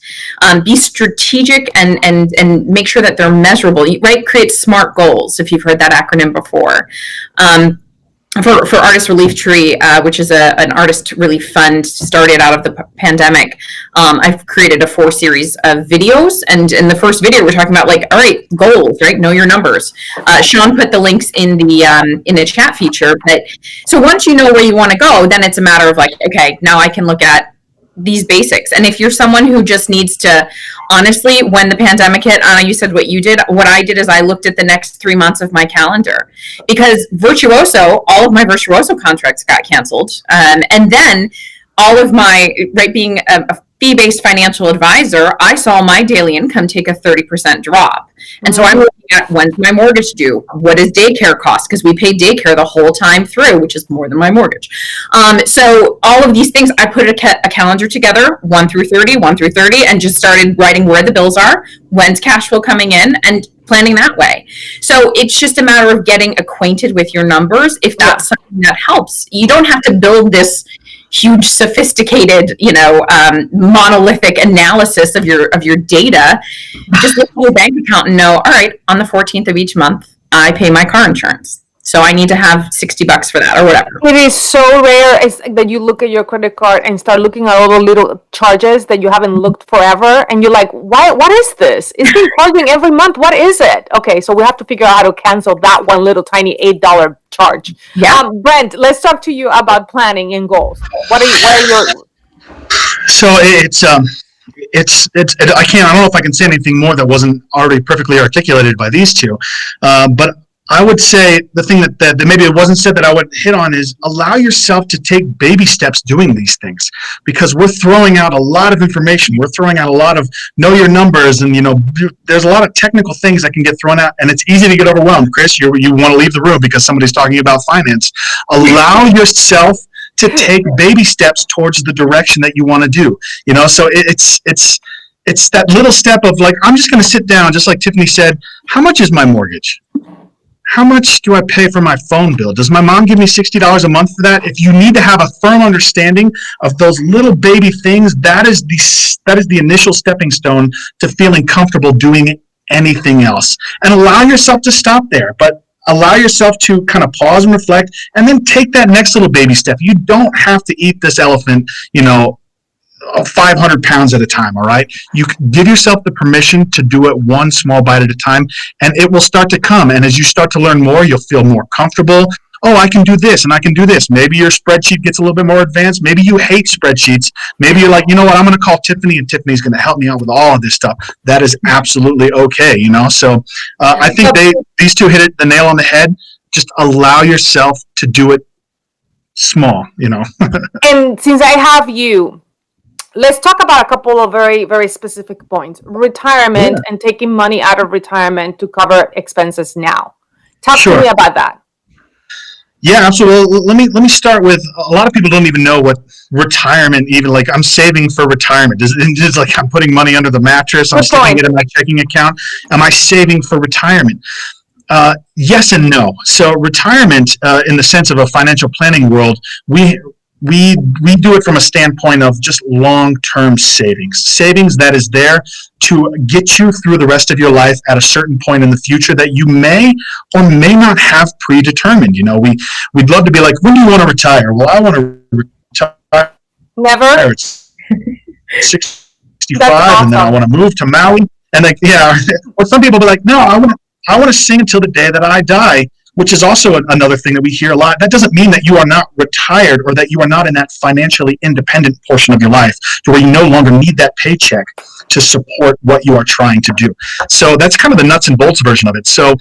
Be strategic and make sure that they're measurable, right? Create SMART goals, if you've heard that acronym before. For Artist Relief Tree, which is an artist relief fund started out of the pandemic, I've created a 4-series of videos. And in the first video, we're talking about, like, all right, goals, right? Know your numbers. Sean put the links in the chat feature. But so once you know where you want to go, then it's a matter of, like, okay, now I can look at these basics. And if you're someone who just needs to, honestly, when the pandemic hit, Anna, you said what you did. What I did is I looked at the next 3 months of my calendar, because Virtuoso, all of my Virtuoso contracts got canceled. And then all of my, right, being a fee-based financial advisor, I saw my daily income take a 30% drop. And so I'm looking at, when's my mortgage due? What does daycare cost? Because we pay daycare the whole time through, which is more than my mortgage. So all of these things, I put a calendar together, 1 through 30, and just started writing where the bills are, when's cash flow coming in, and planning that way. So it's just a matter of getting acquainted with your numbers. If that's something that helps, you don't have to build this huge, sophisticated, monolithic analysis of your data. Just look at your bank account and know, all right, on the 14th of each month, I pay my car insurance. So I need to have $60 for that or whatever. It is so rare that you look at your credit card and start looking at all the little charges that you haven't looked forever. And you're like, what is this? It's been charging every month. What is it? Okay, so we have to figure out how to cancel that one little tiny $8 charge. Yeah. Brent, let's talk to you about planning and goals. What are your... So I don't know if I can say anything more that wasn't already perfectly articulated by these two. But I would say the thing that maybe it wasn't said that I would hit on is allow yourself to take baby steps doing these things, because we're throwing out a lot of information. We're throwing out a lot of know your numbers, and there's a lot of technical things that can get thrown out, and it's easy to get overwhelmed. Chris, you want to leave the room because somebody's talking about finance. Allow yourself to take baby steps towards the direction that you want to do. So it's that little step of, like, I'm just going to sit down, just like Tiffany said. How much is my mortgage? How much do I pay for my phone bill? Does my mom give me $60 a month for that? If you need to have a firm understanding of those little baby things, that is the initial stepping stone to feeling comfortable doing anything else. And allow yourself to stop there, but allow yourself to kind of pause and reflect, and then take that next little baby step. You don't have to eat this elephant, 500 pounds at a time, all right? You give yourself the permission to do it one small bite at a time, and it will start to come. And as you start to learn more, you'll feel more comfortable. Oh, I can do this and I can do this. Maybe your spreadsheet gets a little bit more advanced. Maybe you hate spreadsheets. Maybe you're like, you know what, I'm going to call Tiffany, and Tiffany's going to help me out with all of this stuff. That is absolutely okay, So I think these two hit the nail on the head. Just allow yourself to do it small, And since I have you, let's talk about a couple of very, very specific points. Retirement and taking money out of retirement to cover expenses now. Talk to me about that. Yeah, absolutely. Let me start with, a lot of people don't even know what retirement, even like, I'm saving for retirement. It's like I'm putting money under the mattress. I'm sticking it in my checking account. Am I saving for retirement? Yes and no. So retirement, in the sense of a financial planning world, we do it from a standpoint of just long-term savings that is there to get you through the rest of your life at a certain point in the future that you may or may not have predetermined. We'd love to be like, when do you want to retire? Well, I want to retire. Never. At 65, and then I want to move to Maui. And or some people be like, no, I want to sing until the day that I die. Which is also another thing that we hear a lot. That doesn't mean that you are not retired or that you are not in that financially independent portion of your life to where you no longer need that paycheck to support what you are trying to do. So that's kind of the nuts and bolts version of it. So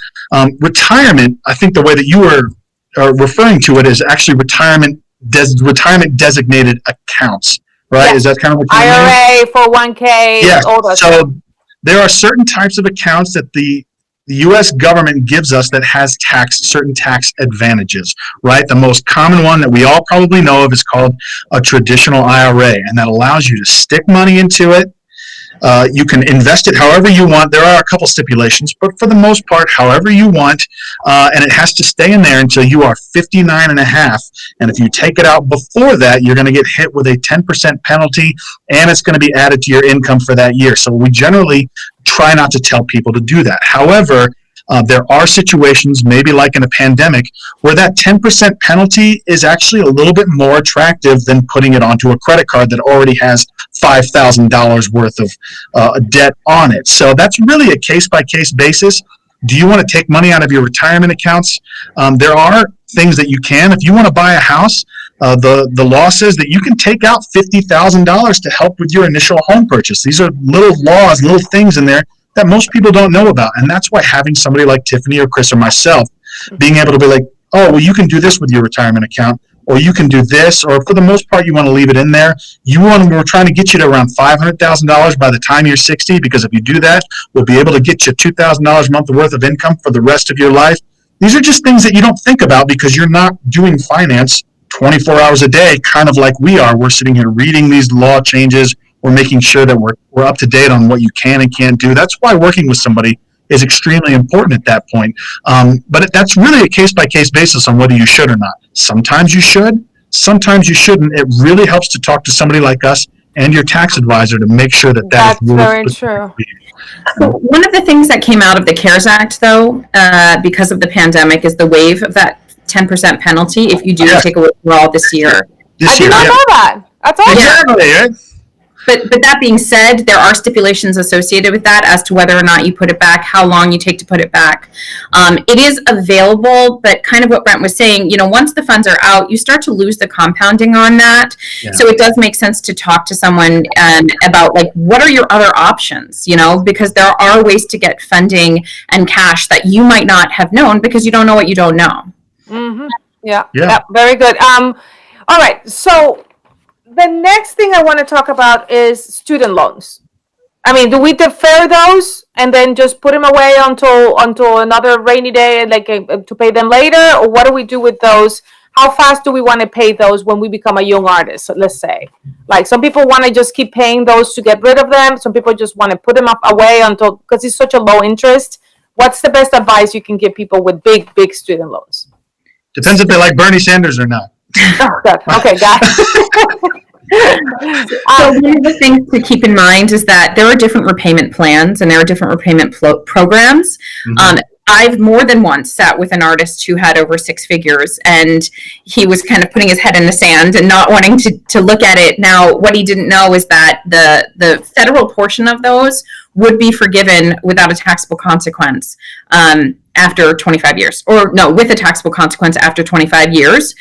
retirement, I think the way that you are referring to it is actually retirement designated accounts, right? Yes. Is that kind of what you mean? IRA, 401k, yes. All that. So there are certain types of accounts that the U.S. government gives us that has certain tax advantages, right? The most common one that we all probably know of is called a traditional IRA, and that allows you to stick money into it. You can invest it however you want. There are a couple stipulations, but for the most part, however you want, and it has to stay in there until you are 59 and a half. And if you take it out before that, you're going to get hit with a 10% penalty, and it's going to be added to your income for that year. So we generally try not to tell people to do that. However, there are situations, maybe like in a pandemic, where that 10% penalty is actually a little bit more attractive than putting it onto a credit card that already has $5,000 worth of debt on it. So that's really a case-by-case basis. Do you want to take money out of your retirement accounts? There are things that you can. If you want to buy a house, the law says that you can take out $50,000 to help with your initial home purchase. These are little laws, little things in there that most people don't know about. And that's why having somebody like Tiffany or Chris or myself being able to be like, oh, well, you can do this with your retirement account, or you can do this, or for the most part, you want to leave it in there. We're trying to get you to around $500,000 by the time you're 60, because if you do that, we'll be able to get you $2,000 a month worth of income for the rest of your life. These are just things that you don't think about because you're not doing finance 24 hours a day, kind of like we are. We're sitting here reading these law changes. We're making sure that we're up to date on what you can and can't do. That's why working with somebody is extremely important at that point. But that's really a case-by-case basis on whether you should or not. Sometimes you should, sometimes you shouldn't. It really helps to talk to somebody like us and your tax advisor to make sure that That's is really very true. So one of the things that came out of the CARES Act, though, because of the pandemic, is the waive of that 10% penalty if you do take a withdrawal this year. I did not know that. That's awesome. Exactly, right? But that being said, there are stipulations associated with that as to whether or not you put it back, how long you take to put it back. It is available, but kind of what Brent was saying, once the funds are out, you start to lose the compounding on that. Yeah. So it does make sense to talk to someone about, like, what are your other options, because there are ways to get funding and cash that you might not have known because you don't know what you don't know. Mm-hmm. Yeah, very good. All right, so the next thing I want to talk about is student loans. I mean, do we defer those and then just put them away until another rainy day, like to pay them later, or what do we do with those? How fast do we want to pay those when we become a young artist? Let's say, like, some people want to just keep paying those to get rid of them. Some people just want to put them away because it's such a low interest. What's the best advice you can give people with big student loans? Depends if they like Bernie Sanders or not. Oh, good. Okay, got it. So one of the things to keep in mind is that there are different repayment plans and there are different repayment programs. Mm-hmm. I've more than once sat with an artist who had over six figures, and he was kind of putting his head in the sand and not wanting to look at it. Now, what he didn't know is that the federal portion of those would be forgiven without a taxable consequence after 25 years. Or no, with a taxable consequence after 25 years.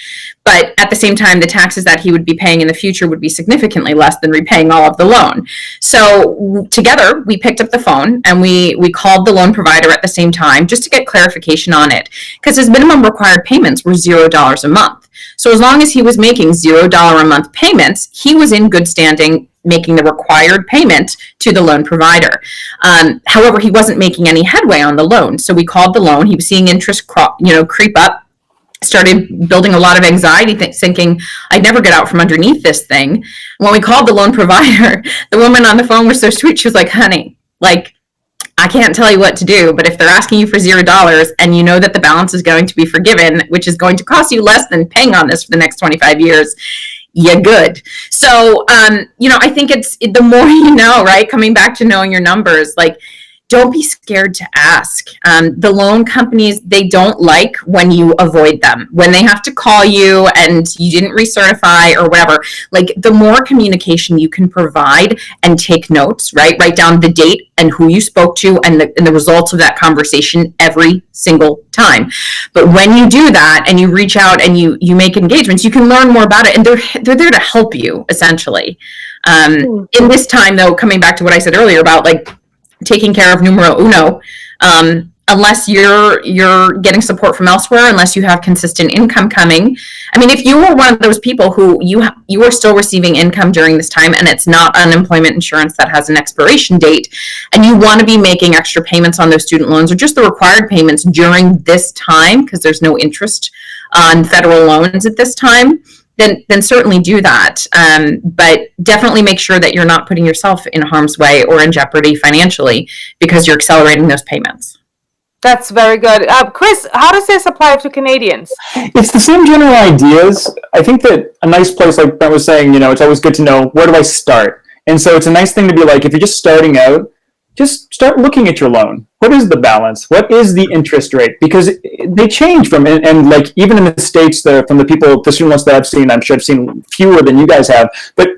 But at the same time, the taxes that he would be paying in the future would be significantly less than repaying all of the loan. So together, we picked up the phone and we called the loan provider at the same time just to get clarification on it. Because his minimum required payments were $0 a month. So as long as he was making $0 a month payments, he was in good standing making the required payment to the loan provider. However, he wasn't making any headway on the loan. So we called the loan. He was seeing interest creep up, started building a lot of anxiety, thinking, I'd never get out from underneath this thing. When we called the loan provider, the woman on the phone was so sweet. She was like, honey, like, I can't tell you what to do, but if they're asking you for $0 and you know that the balance is going to be forgiven, which is going to cost you less than paying on this for the next 25 years, you're good. So, I think it's the more you know, right? Coming back to knowing your numbers, like, don't be scared to ask. The loan companies, they don't like when you avoid them, when they have to call you and you didn't recertify or whatever. Like, the more communication you can provide and take notes, right? Write down the date and who you spoke to and the results of that conversation every single time. But when you do that and you reach out and you make engagements, you can learn more about it, and they're there to help you, essentially. In this time, though, coming back to what I said earlier about, like, taking care of numero uno, unless you're getting support from elsewhere, unless you have consistent income coming. I mean, if you were one of those people who you are still receiving income during this time and it's not unemployment insurance that has an expiration date, and you want to be making extra payments on those student loans or just the required payments during this time, because there's no interest on federal loans at this time, then certainly do that. But definitely make sure that you're not putting yourself in harm's way or in jeopardy financially because you're accelerating those payments. That's very good. Chris, how does this apply to Canadians? It's the same general ideas. I think that a nice place, like Brent was saying, it's always good to know, where do I start? And so it's a nice thing to be like, if you're just starting out, just start looking at your loan. What is the balance? What is the interest rate? Because they change from, and like even in the States, from the student loans that I've seen, I'm sure I've seen fewer than you guys have, but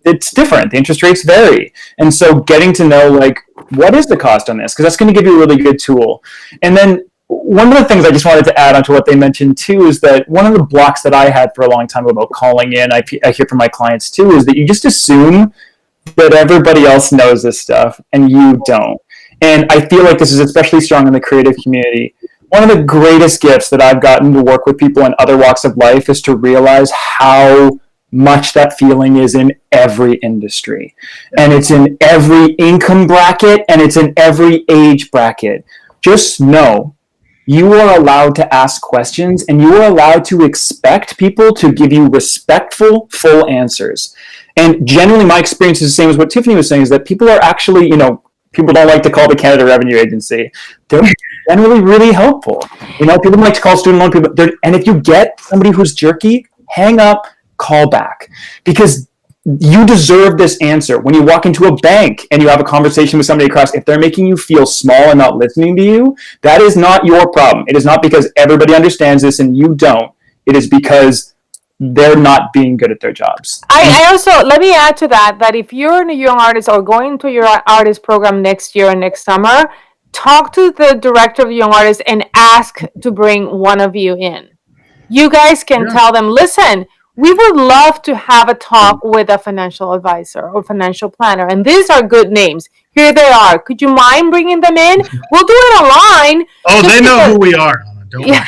it's different. The interest rates vary. And so getting to know, like, what is the cost on this? Because that's going to give you a really good tool. And then one of the things I just wanted to add on to what they mentioned too is that one of the blocks that I had for a long time about calling in, I hear from my clients too, is that you just assume that everybody else knows this stuff and you don't. And I feel like this is especially strong in the creative community. One of the greatest gifts that I've gotten to work with people in other walks of life is to realize how much that feeling is in every industry. And it's in every income bracket and it's in every age bracket. Just know you are allowed to ask questions and you are allowed to expect people to give you respectful, full answers. And generally, my experience is the same as what Tiffany was saying, is that people are actually, people don't like to call the Canada Revenue Agency. They're generally really helpful. People like to call student loan people. And if you get somebody who's jerky, hang up, call back. Because you deserve this answer. When you walk into a bank and you have a conversation with somebody across, if they're making you feel small and not listening to you, that is not your problem. It is not because everybody understands this and you don't. It is because they're not being good at their jobs. I also, let me add to that if you're a young artist or going to your artist program next year and next summer, talk to the director of the young artist and ask to bring one of you in. You guys can tell them, listen, we would love to have a talk with a financial advisor or financial planner. And these are good names. Here they are. Could you mind bringing them in? We'll do it online. Oh, they know who we are. Don't worry.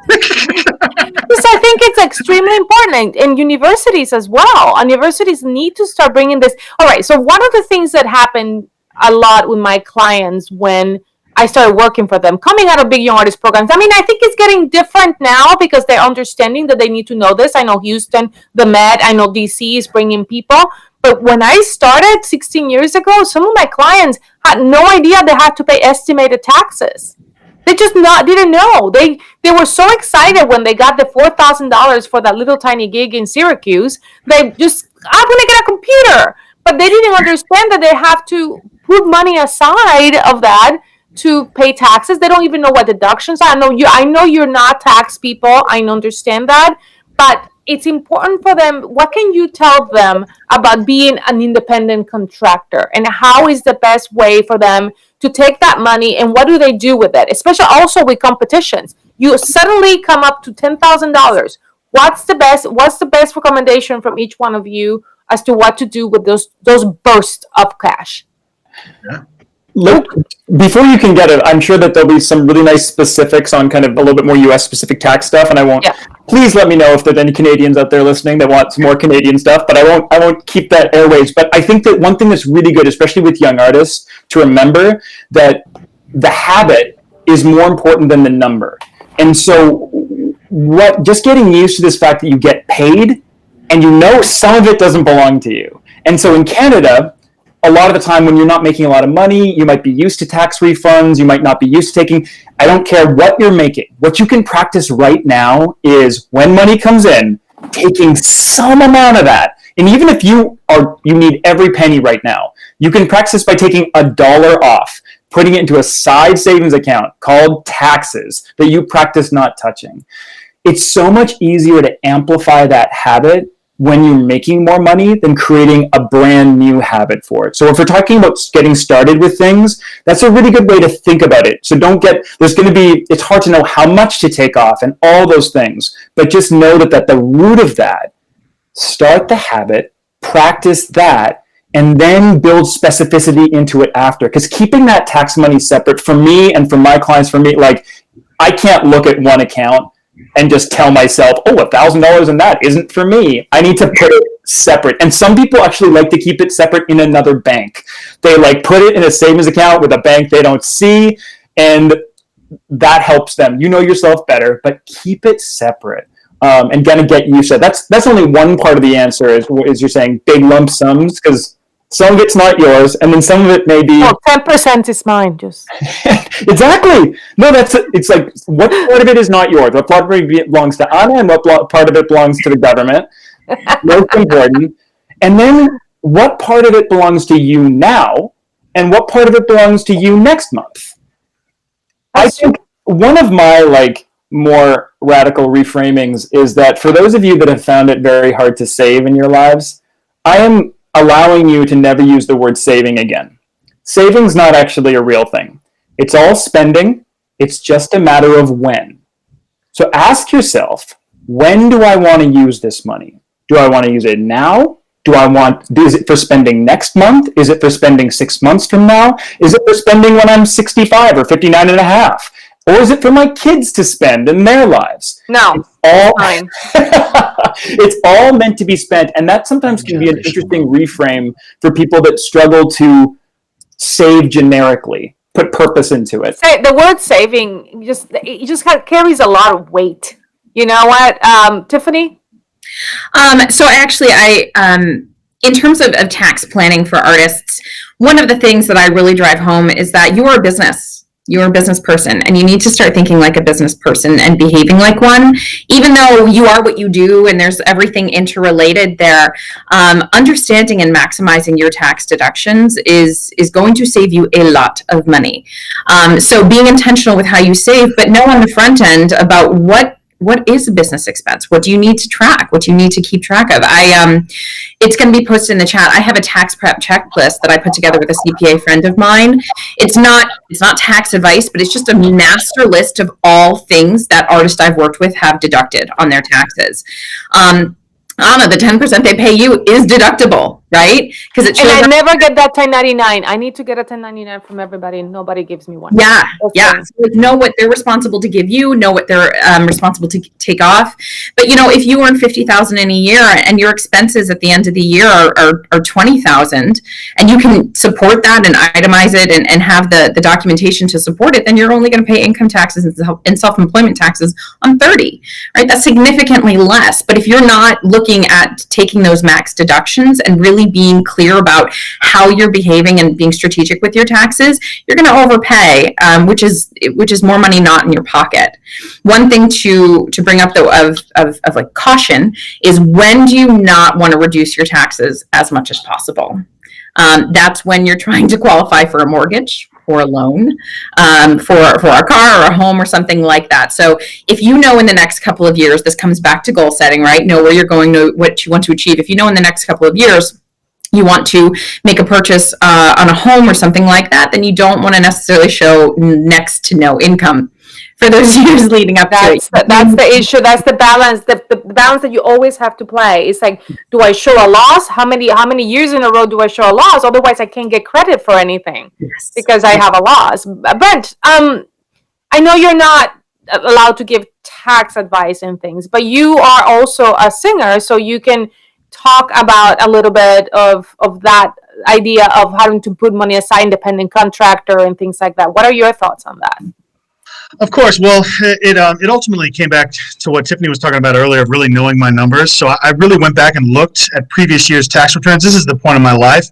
Because I think it's extremely important in universities as well. Universities need to start bringing this. All right. So one of the things that happened a lot with my clients when I started working for them, coming out of big young artist programs. I mean, I think it's getting different now because they're understanding that they need to know this. I know Houston, the Met, I know DC is bringing people. But when I started 16 years ago, some of my clients had no idea they had to pay estimated taxes. They just didn't know. They were so excited when they got the $4,000 for that little tiny gig in Syracuse. They just, I'm going to get a computer. But they didn't understand that they have to put money aside of that to pay taxes. They don't even know what deductions are. I know you're not tax people. I understand that. But it's important for them. What can you tell them about being an independent contractor? And how is the best way for them to take that money and what do they do with it? Especially also with competitions. You suddenly come up to $10,000. What's the best recommendation from each one of you as to what to do with those bursts of cash? Yeah. Look, before you can get it, I'm sure that there'll be some really nice specifics on kind of a little bit more U.S. specific tax stuff, and I won't. Yeah. Please let me know if there's any Canadians out there listening that want some more Canadian stuff, but I won't keep that airways. But I think that one thing that's really good, especially with young artists, to remember that the habit is more important than the number. And so just getting used to this fact that you get paid and some of it doesn't belong to you. And so in Canada, a lot of the time when you're not making a lot of money, you might be used to tax refunds, you might not be used to taking, I don't care what you're making. What you can practice right now is when money comes in, taking some amount of that. And even if you need every penny right now, you can practice by taking $1 off, putting it into a side savings account called taxes that you practice not touching. It's so much easier to amplify that habit when you're making more money than creating a brand new habit for it. So if we're talking about getting started with things, that's a really good way to think about it. So it's hard to know how much to take off and all those things, but just know that at the root of that, start the habit, practice that, and then build specificity into it after. Because keeping that tax money separate for me and for my clients, like I can't look at one account and just tell myself, $1,000 in that isn't for me. I need to put it separate. And some people actually like to keep it separate in another bank. They put it in a savings account with a bank they don't see, and that helps them. You know yourself better, but keep it separate. and gonna get you said. That's only one part of the answer is you're saying big lump sums, because some of it's not yours, and then some of it may be. Well, 10% is mine. Just Exactly. No, it's like what part of it is not yours? What part of it belongs to Anna, and what part of it belongs to the government? Most important. And then what part of it belongs to you now, and what part of it belongs to you next month? I think one of my more radical reframings is that for those of you that have found it very hard to save in your lives, I am allowing you to never use the word saving again. Saving's not actually a real thing. It's all spending. It's just a matter of when. So ask yourself, when do I want to use this money? Do I want to use it now? Is it for spending next month? Is it for spending 6 months from now? Is it for spending when I'm 65 or 59 and a half? Or is it for my kids to spend in their lives? no, It's all, fine. it's all meant to be spent. And that sometimes can be an interesting reframe for people that struggle to save generically, put purpose into it. Say, the word saving it just carries a lot of weight. You know what, Tiffany? So actually, in terms of tax planning for artists, one of the things that I really drive home is that you are a business. You're a business person, and you need to start thinking like a business person and behaving like one. Even though you are what you do and there's everything interrelated there, understanding and maximizing your tax deductions is going to save you a lot of money. So being intentional with how you save, but know on the front end about what is a business expense? What do you need to track? What do you need to keep track of? It's going to be posted in the chat. I have a tax prep checklist that I put together with a CPA friend of mine. It's not tax advice, but it's just a master list of all things that artists I've worked with have deducted on their taxes. Anna, the 10% they pay you is deductible, right? Because it shows. And I never get that 1099. I need to get a 1099 from everybody, and nobody gives me one. Yeah. So know what they're responsible to give you, know what they're responsible to take off. But if you earn $50,000 in a year and your expenses at the end of the year are $20,000, and you can support that and itemize it and have the documentation to support it, then you're only going to pay income taxes and self-employment taxes on 30, right? That's significantly less. But if you're not looking at taking those max deductions and really being clear about how you're behaving and being strategic with your taxes, you're going to overpay, which is more money not in your pocket. One thing to bring up though of caution is, when do you not want to reduce your taxes as much as possible? That's when you're trying to qualify for a mortgage or a loan, for a car or a home or something like that. So if in the next couple of years, this comes back to goal setting, right? Know where you're going, know what you want to achieve. If in the next couple of years, you want to make a purchase on a home or something like that, then you don't want to necessarily show next to no income for those years leading up to it. That's the issue. That's the balance. The balance that you always have to play. It's like, do I show a loss? How many years in a row do I show a loss? Otherwise, I can't get credit for anything because I have a loss. Brent, I know you're not allowed to give tax advice and things, but you are also a singer, so you can talk about a little bit of that idea of having to put money aside, independent contractor and things like that. What are your thoughts on that? Of course. Well, it ultimately came back to what Tiffany was talking about earlier, of really knowing my numbers. So I really went back and looked at previous year's tax returns. This is the point of my life.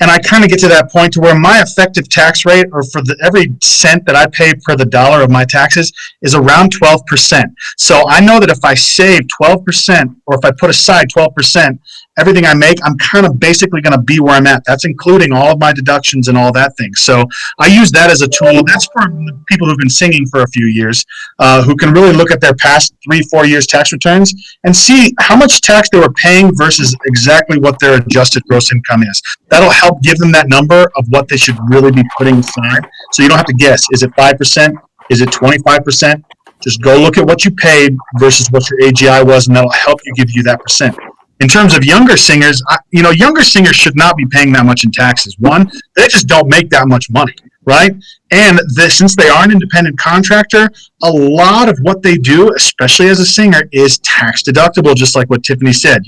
And I kind of get to that point to where my effective tax rate, or for every cent that I pay per the dollar of my taxes, is around 12%. So I know that if I save 12%, or if I put aside 12%, everything I make, I'm kind of basically going to be where I'm at. That's including all of my deductions and all that thing. So I use that as a tool. That's for people who've been singing for a few years, who can really look at their past 3-4 years tax returns and see how much tax they were paying versus exactly what their adjusted gross income is. That'll help give them that number of what they should really be putting aside. So you don't have to guess. Is it 5%? Is it 25%? Just go look at what you paid versus what your AGI was, and that'll help you give you that percent. In terms of younger singers, younger singers should not be paying that much in taxes. One, they just don't make that much money, right? And since they are an independent contractor, a lot of what they do, especially as a singer, is tax deductible, just like what Tiffany said.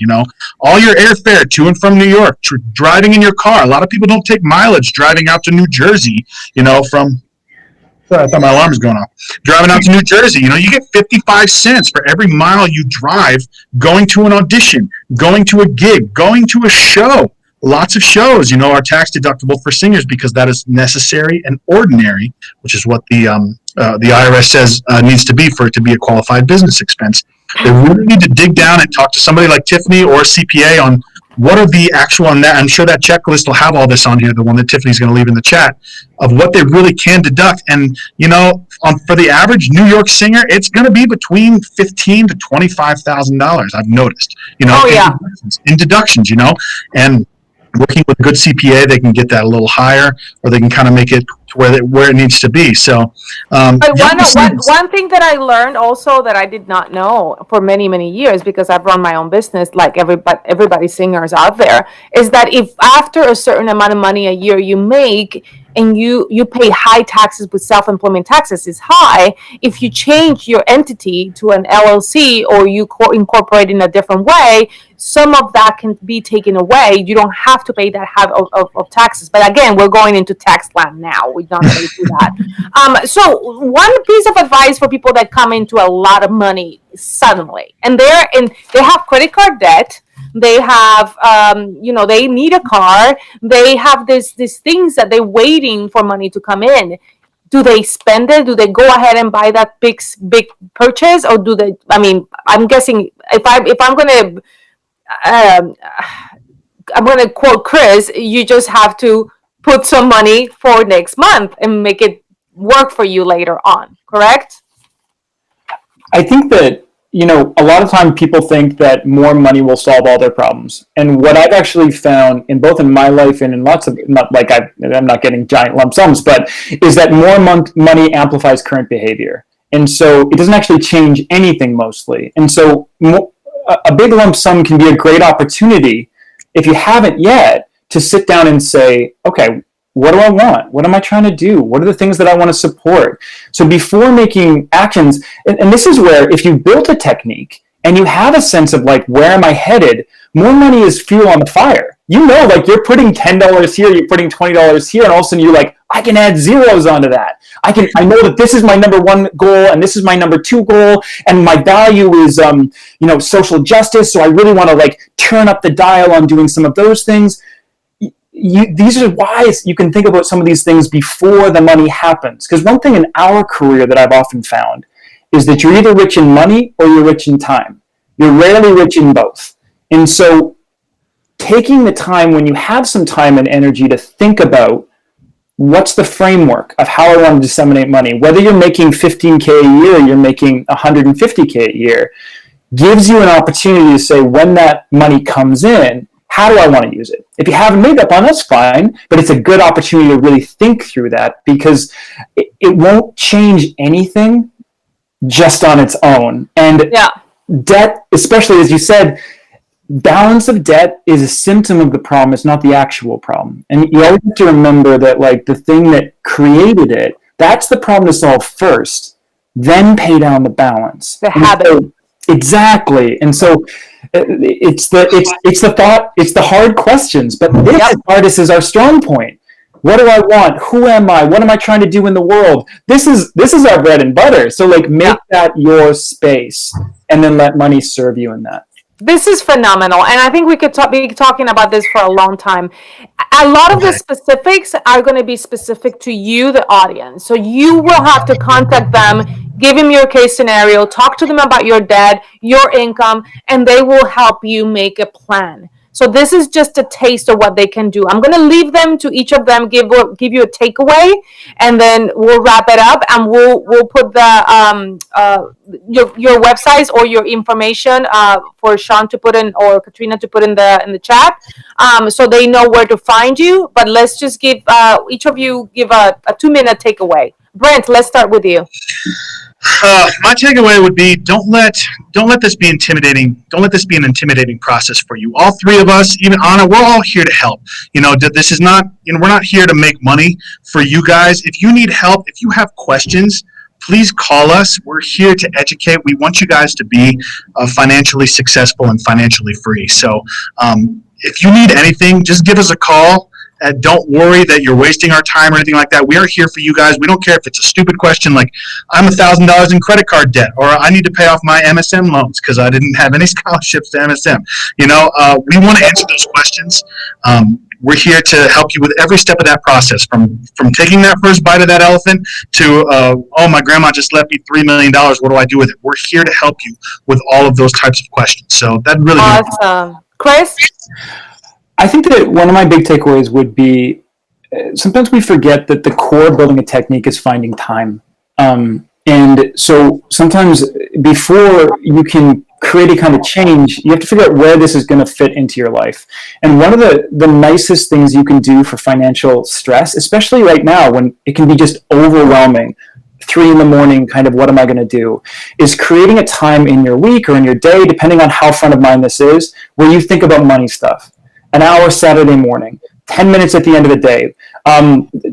All your airfare to and from New York, driving in your car. A lot of people don't take mileage driving out to New Jersey, from Sorry, I thought my alarm was going off. Driving out to New Jersey, you get 55 cents for every mile you drive going to an audition, going to a gig, going to a show. Lots of shows, are tax deductible for singers because that is necessary and ordinary, which is what the IRS says needs to be for it to be a qualified business expense. They really need to dig down and talk to somebody like Tiffany or a CPA on what are the actual, and I'm sure that checklist will have all this on here, the one that Tiffany's going to leave in the chat, of what they really can deduct. And, for the average New York singer, it's going to be between $15,000 to $25,000, I've noticed, in deductions, and working with a good CPA, they can get that a little higher, or they can kind of make it to where it needs to be. So, one thing that I learned also that I did not know for many, many years, because I've run my own business like everybody singers out there, is that if after a certain amount of money a year you make, and you pay high taxes with self-employment taxes is high, if you change your entity to an LLC or you incorporate in a different way, some of that can be taken away. You don't have to pay that half of taxes. But again, we're going into tax land now. We're not going to do that. So one piece of advice for people that come into a lot of money suddenly, and they have credit card debt, they have they need a car, they have these things that they're waiting for money to come in. Do they spend it? Do they go ahead and buy that big purchase, or do they? I mean, I'm guessing I'm gonna quote Chris, you just have to put some money for next month and make it work for you later on, correct? I think that, a lot of time people think that more money will solve all their problems. And what I've actually found in both in my life and in lots of, I'm not getting giant lump sums, but is that more money amplifies current behavior. And so it doesn't actually change anything mostly. And so a big lump sum can be a great opportunity, if you haven't yet, to sit down and say, okay, what do I want? What am I trying to do? What are the things that I want to support? So before making actions, and this is where if you built a technique and you have a sense of where am I headed, more money is fuel on the fire. You're putting $10 here, you're putting $20 here, and all of a sudden you're I can add zeros onto that. I know that this is my number one goal and this is my number two goal, and my value is social justice, so I really want to turn up the dial on doing some of those things. These are why you can think about some of these things before the money happens. Because one thing in our career that I've often found is that you're either rich in money or you're rich in time. You're rarely rich in both. And so taking the time when you have some time and energy to think about what's the framework of how I want to disseminate money, whether you're making $15K a year or you're making $150K a year, gives you an opportunity to say, when that money comes in, how do I want to use it? If you haven't made up on, that's fine, but it's a good opportunity to really think through that, because it won't change anything just on its own. And debt, especially as you said, balance of debt is a symptom of the problem. It's not the actual problem. And you always have to remember that the thing that created it, that's the problem to solve first, then pay down the balance. The habit. Exactly. And so it's the hard questions, but this artist is our strong point. What do I want? Who am I? What am I trying to do in the world? This is our bread and butter. So make that your space, and then let money serve you in that. This is phenomenal, and I think we could be talking about this for a long time. A lot of the specifics are going to be specific to you, the audience. So you will have to contact them, give them your case scenario, talk to them about your debt, your income, and they will help you make a plan. So this is just a taste of what they can do. I'm going to leave them to each of them, give you a takeaway, and then we'll wrap it up, and we'll put the your websites or your information for Sean to put in, or Katrina to put in the chat, so they know where to find you. But let's just give each of you give a 2-minute takeaway. Brent, let's start with you. My takeaway would be don't let this be intimidating. Don't let this be an intimidating process for you. All three of us, even Anna, we're all here to help. This is not, we're not here to make money for you guys. If you need help, if you have questions, please call us. We're here to educate. We want you guys to be financially successful and financially free. So if you need anything, just give us a call. don't worry that you're wasting our time or anything like that. We are here for you guys. We don't care if it's a stupid question like, I'm $1,000 in credit card debt, or I need to pay off my MSM loans because I didn't have any scholarships to MSM. We want to answer those questions. We're here to help you with every step of that process, from taking that first bite of that elephant to, oh, my grandma just left me $3 million. What do I do with it? We're here to help you with all of those types of questions. So that really awesome. Chris? I think that one of my big takeaways would be sometimes we forget that the core building a technique is finding time. And so sometimes before you can create a kind of change, you have to figure out where this is going to fit into your life. And one of the nicest things you can do for financial stress, especially right now when it can be just overwhelming, 3 a.m, kind of what am I going to do, is creating a time in your week or in your day, depending on how front of mind this is, where you think about money stuff. An hour Saturday morning, 10 minutes at the end of the day,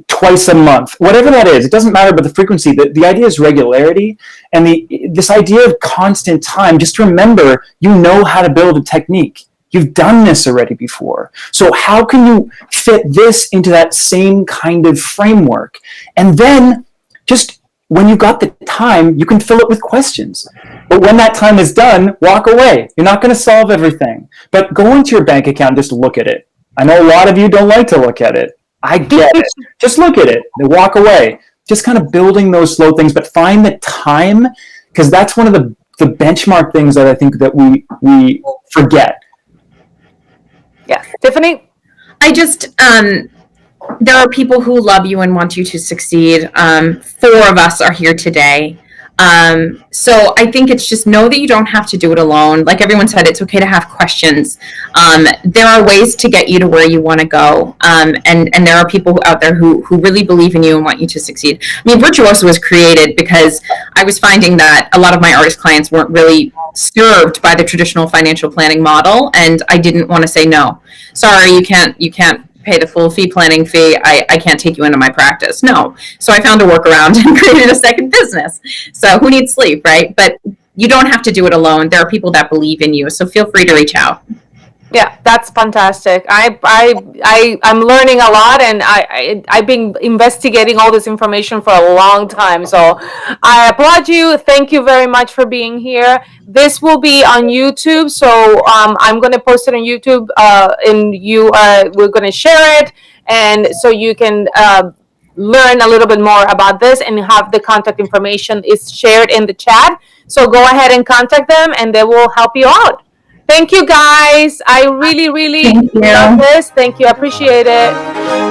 twice a month, whatever that is. It doesn't matter about the frequency. The idea is regularity, and this idea of constant time. Just remember, you know how to build a technique. You've done this already before. So how can you fit this into that same kind of framework? And then just when you got the time, you can fill it with questions. But when that time is done, walk away. You're not going to solve everything. But go into your bank account and just look at it. I know a lot of you don't like to look at it. I get it. Just look at it. Then walk away. Just kind of building those slow things, but find the time, because that's one of the benchmark things that I think that we forget. Yes. Tiffany? I just, there are people who love you and want you to succeed. 4 of us are here today. So I think it's just know that you don't have to do it alone. Like everyone said, it's okay to have questions. There are ways to get you to where you want to go. And there are people out there who really believe in you and want you to succeed. I mean, Virtuoso was created because I was finding that a lot of my artist clients weren't really served by the traditional financial planning model. And I didn't want to say, no, sorry, you can't pay the full planning fee. I can't take you into my practice. No. So I found a workaround and created a second business. So who needs sleep, right? But you don't have to do it alone. There are people that believe in you. So feel free to reach out. Yeah, that's fantastic. I'm learning a lot, and I've been investigating all this information for a long time. So I applaud you. Thank you very much for being here. This will be on YouTube, so I'm going to post it on YouTube, and we're going to share it, and so you can learn a little bit more about this, and have the contact information is shared in the chat. So go ahead and contact them, and they will help you out. Thank you, guys. I really, really love this. Thank you. I appreciate it.